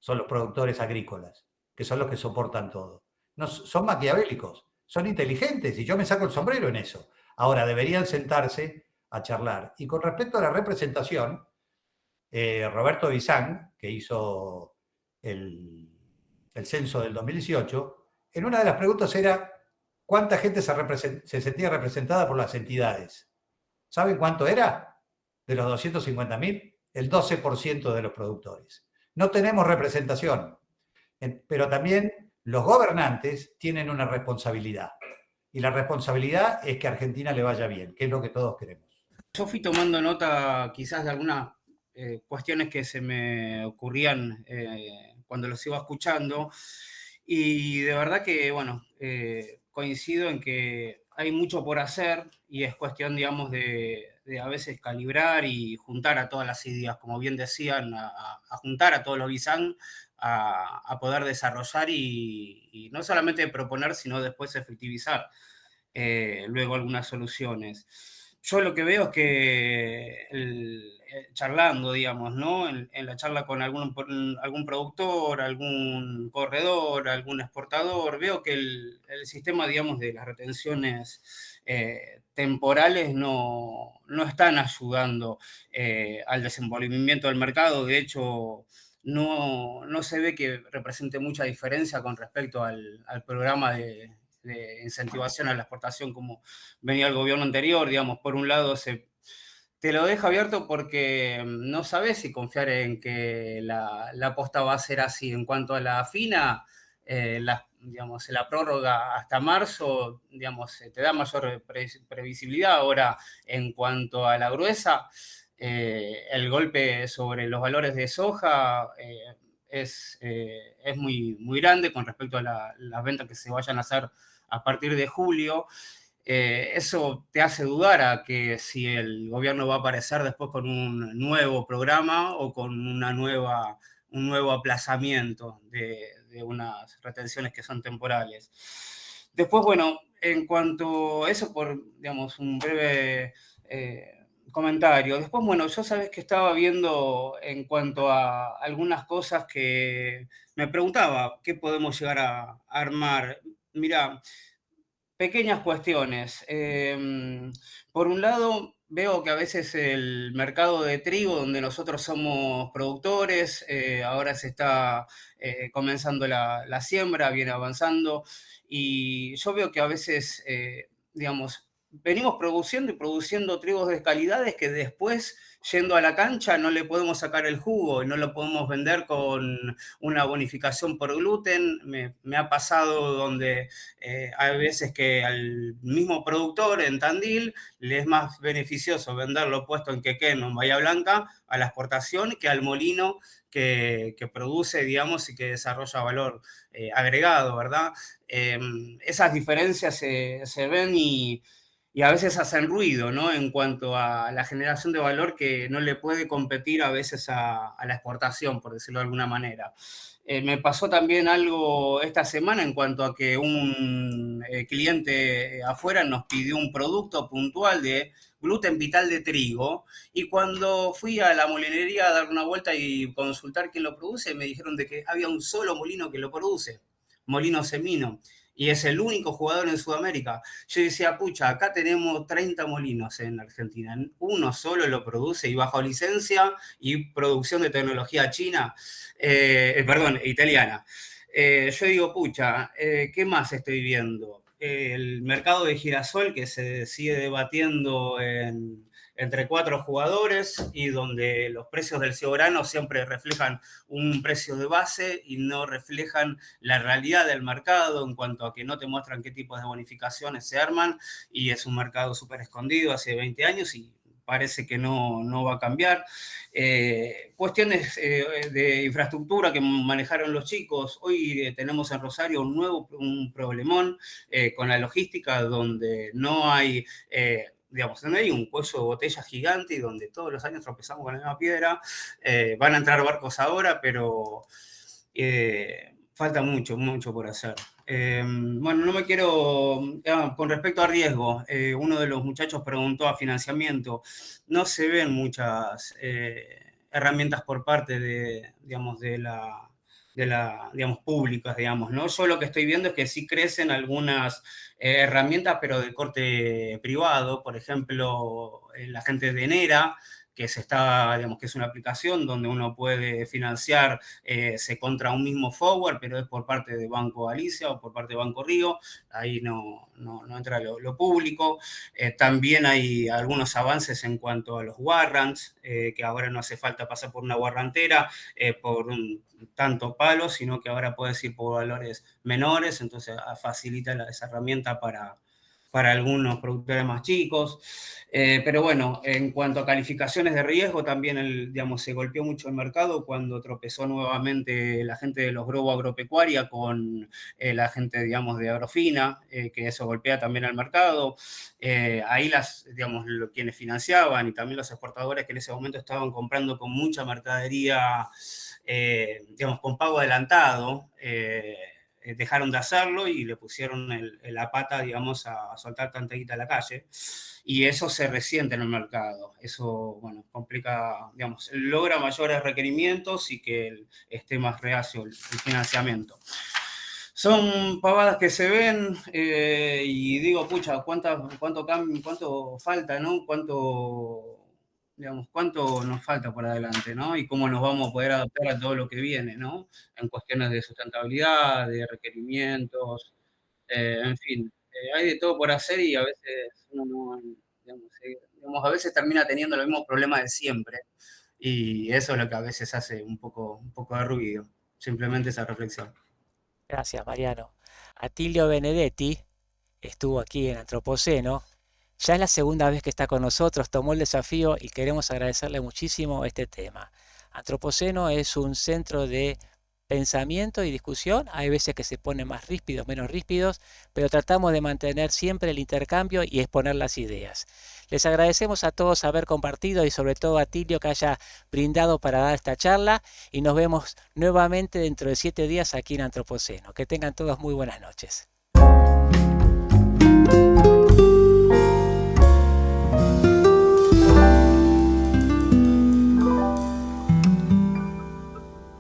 Speaker 12: Son los productores agrícolas, que son los que soportan todo. No, son maquiavélicos, son inteligentes y yo me saco el sombrero en eso. Ahora, deberían sentarse a charlar. Y con respecto a la representación, Roberto Bizán, que hizo el censo del 2018, en una de las preguntas era cuánta gente se sentía representada por las entidades. ¿Saben cuánto era? De los 250.000, el 12% de los productores. No tenemos representación, pero también los gobernantes tienen una responsabilidad. Y la responsabilidad es que a Argentina le vaya bien, que es lo que todos queremos.
Speaker 13: Yo fui tomando nota quizás de algunas cuestiones que se me ocurrían cuando los iba escuchando, y de verdad que, bueno, coincido en que hay mucho por hacer y es cuestión, digamos, de a veces calibrar y juntar a todas las ideas, como bien decían, a juntar a todos los Bizán a poder desarrollar y no solamente proponer, sino después efectivizar luego algunas soluciones. Yo lo que veo es que charlando, digamos, ¿no? En la charla con algún productor, algún corredor, algún exportador, veo que el sistema, digamos, de las retenciones temporales no están ayudando al desenvolvimiento del mercado. De hecho, no se ve que represente mucha diferencia con respecto al programa de incentivación a la exportación como venía el gobierno anterior. Digamos, por un lado te lo deja abierto porque no sabes si confiar en que la posta va a ser así. En cuanto a la fina, digamos, la prórroga hasta marzo, digamos, te da mayor previsibilidad. Ahora, en cuanto a la gruesa, el golpe sobre los valores de soja es muy, muy grande con respecto a las ventas que se vayan a hacer a partir de julio. Eso te hace dudar a que si el gobierno va a aparecer después con un nuevo programa o con un nuevo aplazamiento de unas retenciones que son temporales. Después, bueno, en cuanto a eso, por, digamos, un breve comentario. Después, bueno, yo sabes que estaba viendo en cuanto a algunas cosas que me preguntaba, ¿qué podemos llegar a armar? Mira, pequeñas cuestiones. Por un lado, veo que a veces el mercado de trigo, donde nosotros somos productores, ahora se está comenzando la siembra, viene avanzando, y yo veo que a veces, digamos, venimos produciendo y produciendo trigos de calidades que después, yendo a la cancha, no le podemos sacar el jugo y no lo podemos vender con una bonificación por gluten. Me ha pasado donde hay veces que al mismo productor en Tandil le es más beneficioso venderlo puesto en Quequén o en Bahía Blanca a la exportación que al molino que produce, digamos, y que desarrolla valor agregado, ¿verdad? Esas diferencias se ven y a veces hacen ruido, ¿no? En cuanto a la generación de valor que no le puede competir a veces a la exportación, por decirlo de alguna manera. Me pasó también algo esta semana en cuanto a que un cliente afuera nos pidió un producto puntual de gluten vital de trigo, y cuando fui a la molinería a dar una vuelta y consultar quién lo produce, me dijeron de que había un solo molino que lo produce, Molino Semino, y es el único jugador en Sudamérica. Yo decía, pucha, acá tenemos 30 molinos en Argentina, uno solo lo produce y bajo licencia y producción de tecnología china, perdón, italiana. Yo digo, pucha, ¿qué más estoy viendo? El mercado de girasol que se sigue debatiendo entre 4 jugadores y donde los precios del ciudadano siempre reflejan un precio de base y no reflejan la realidad del mercado en cuanto a que no te muestran qué tipos de bonificaciones se arman, y es un mercado súper escondido hace 20 años y parece que no va a cambiar. Cuestiones de infraestructura que manejaron los chicos. Hoy tenemos en Rosario un problemón con la logística donde no hay... digamos, donde hay un cuello de botella gigante y donde todos los años tropezamos con la misma piedra. Van a entrar barcos ahora, pero falta mucho por hacer. Bueno, no me quiero... con respecto a riesgo, uno de los muchachos preguntó a financiamiento. No se ven muchas herramientas por parte digamos, públicas, digamos, ¿no? Yo lo que estoy viendo es que sí crecen algunas herramientas, pero de corte privado. Por ejemplo, la gente de Enera, que digamos, que es una aplicación donde uno puede financiar contra un mismo forward, pero es por parte de Banco Galicia o por parte de Banco Río. Ahí no entra lo público. También hay algunos avances en cuanto a los warrants, que ahora no hace falta pasar por una warrantera por tanto palo, sino que ahora puedes ir por valores menores, entonces facilita esa herramienta para algunos productores más chicos. Pero bueno, en cuanto a calificaciones de riesgo, también digamos, se golpeó mucho el mercado cuando tropezó nuevamente la gente de los Grobo Agropecuaria con la gente, digamos, de Agrofina, que eso golpea también al mercado. Ahí digamos, quienes financiaban y también los exportadores que en ese momento estaban comprando con mucha mercadería, digamos, con pago adelantado, dejaron de hacerlo y le pusieron la pata, digamos, a soltar tanta guita a la calle. Y eso se resiente en el mercado. Eso, bueno, complica, digamos, logra mayores requerimientos y que esté más reacio el financiamiento. Son pavadas que se ven y digo, pucha, ¿cuánto falta, no? ¿Cuánto digamos, cuánto nos falta por adelante, ¿no? Y cómo nos vamos a poder adaptar a todo lo que viene, ¿no? En cuestiones de sustentabilidad, de requerimientos, en fin, hay de todo por hacer y a veces uno no, digamos, a veces termina teniendo los mismos problemas de siempre. Y eso es lo que a veces hace un poco de ruido. Simplemente esa reflexión.
Speaker 1: Gracias, Mariano. Atilio Benedetti estuvo aquí en Antropoceno. Ya es la segunda vez que está con nosotros, tomó el desafío y queremos agradecerle muchísimo este tema. Antropoceno es un centro de pensamiento y discusión. Hay veces que se ponen más ríspidos, menos ríspidos, pero tratamos de mantener siempre el intercambio y exponer las ideas. Les agradecemos a todos haber compartido y sobre todo a Atilio que haya brindado para dar esta charla y nos vemos nuevamente dentro de 7 días aquí en Antropoceno. Que tengan todos muy buenas noches.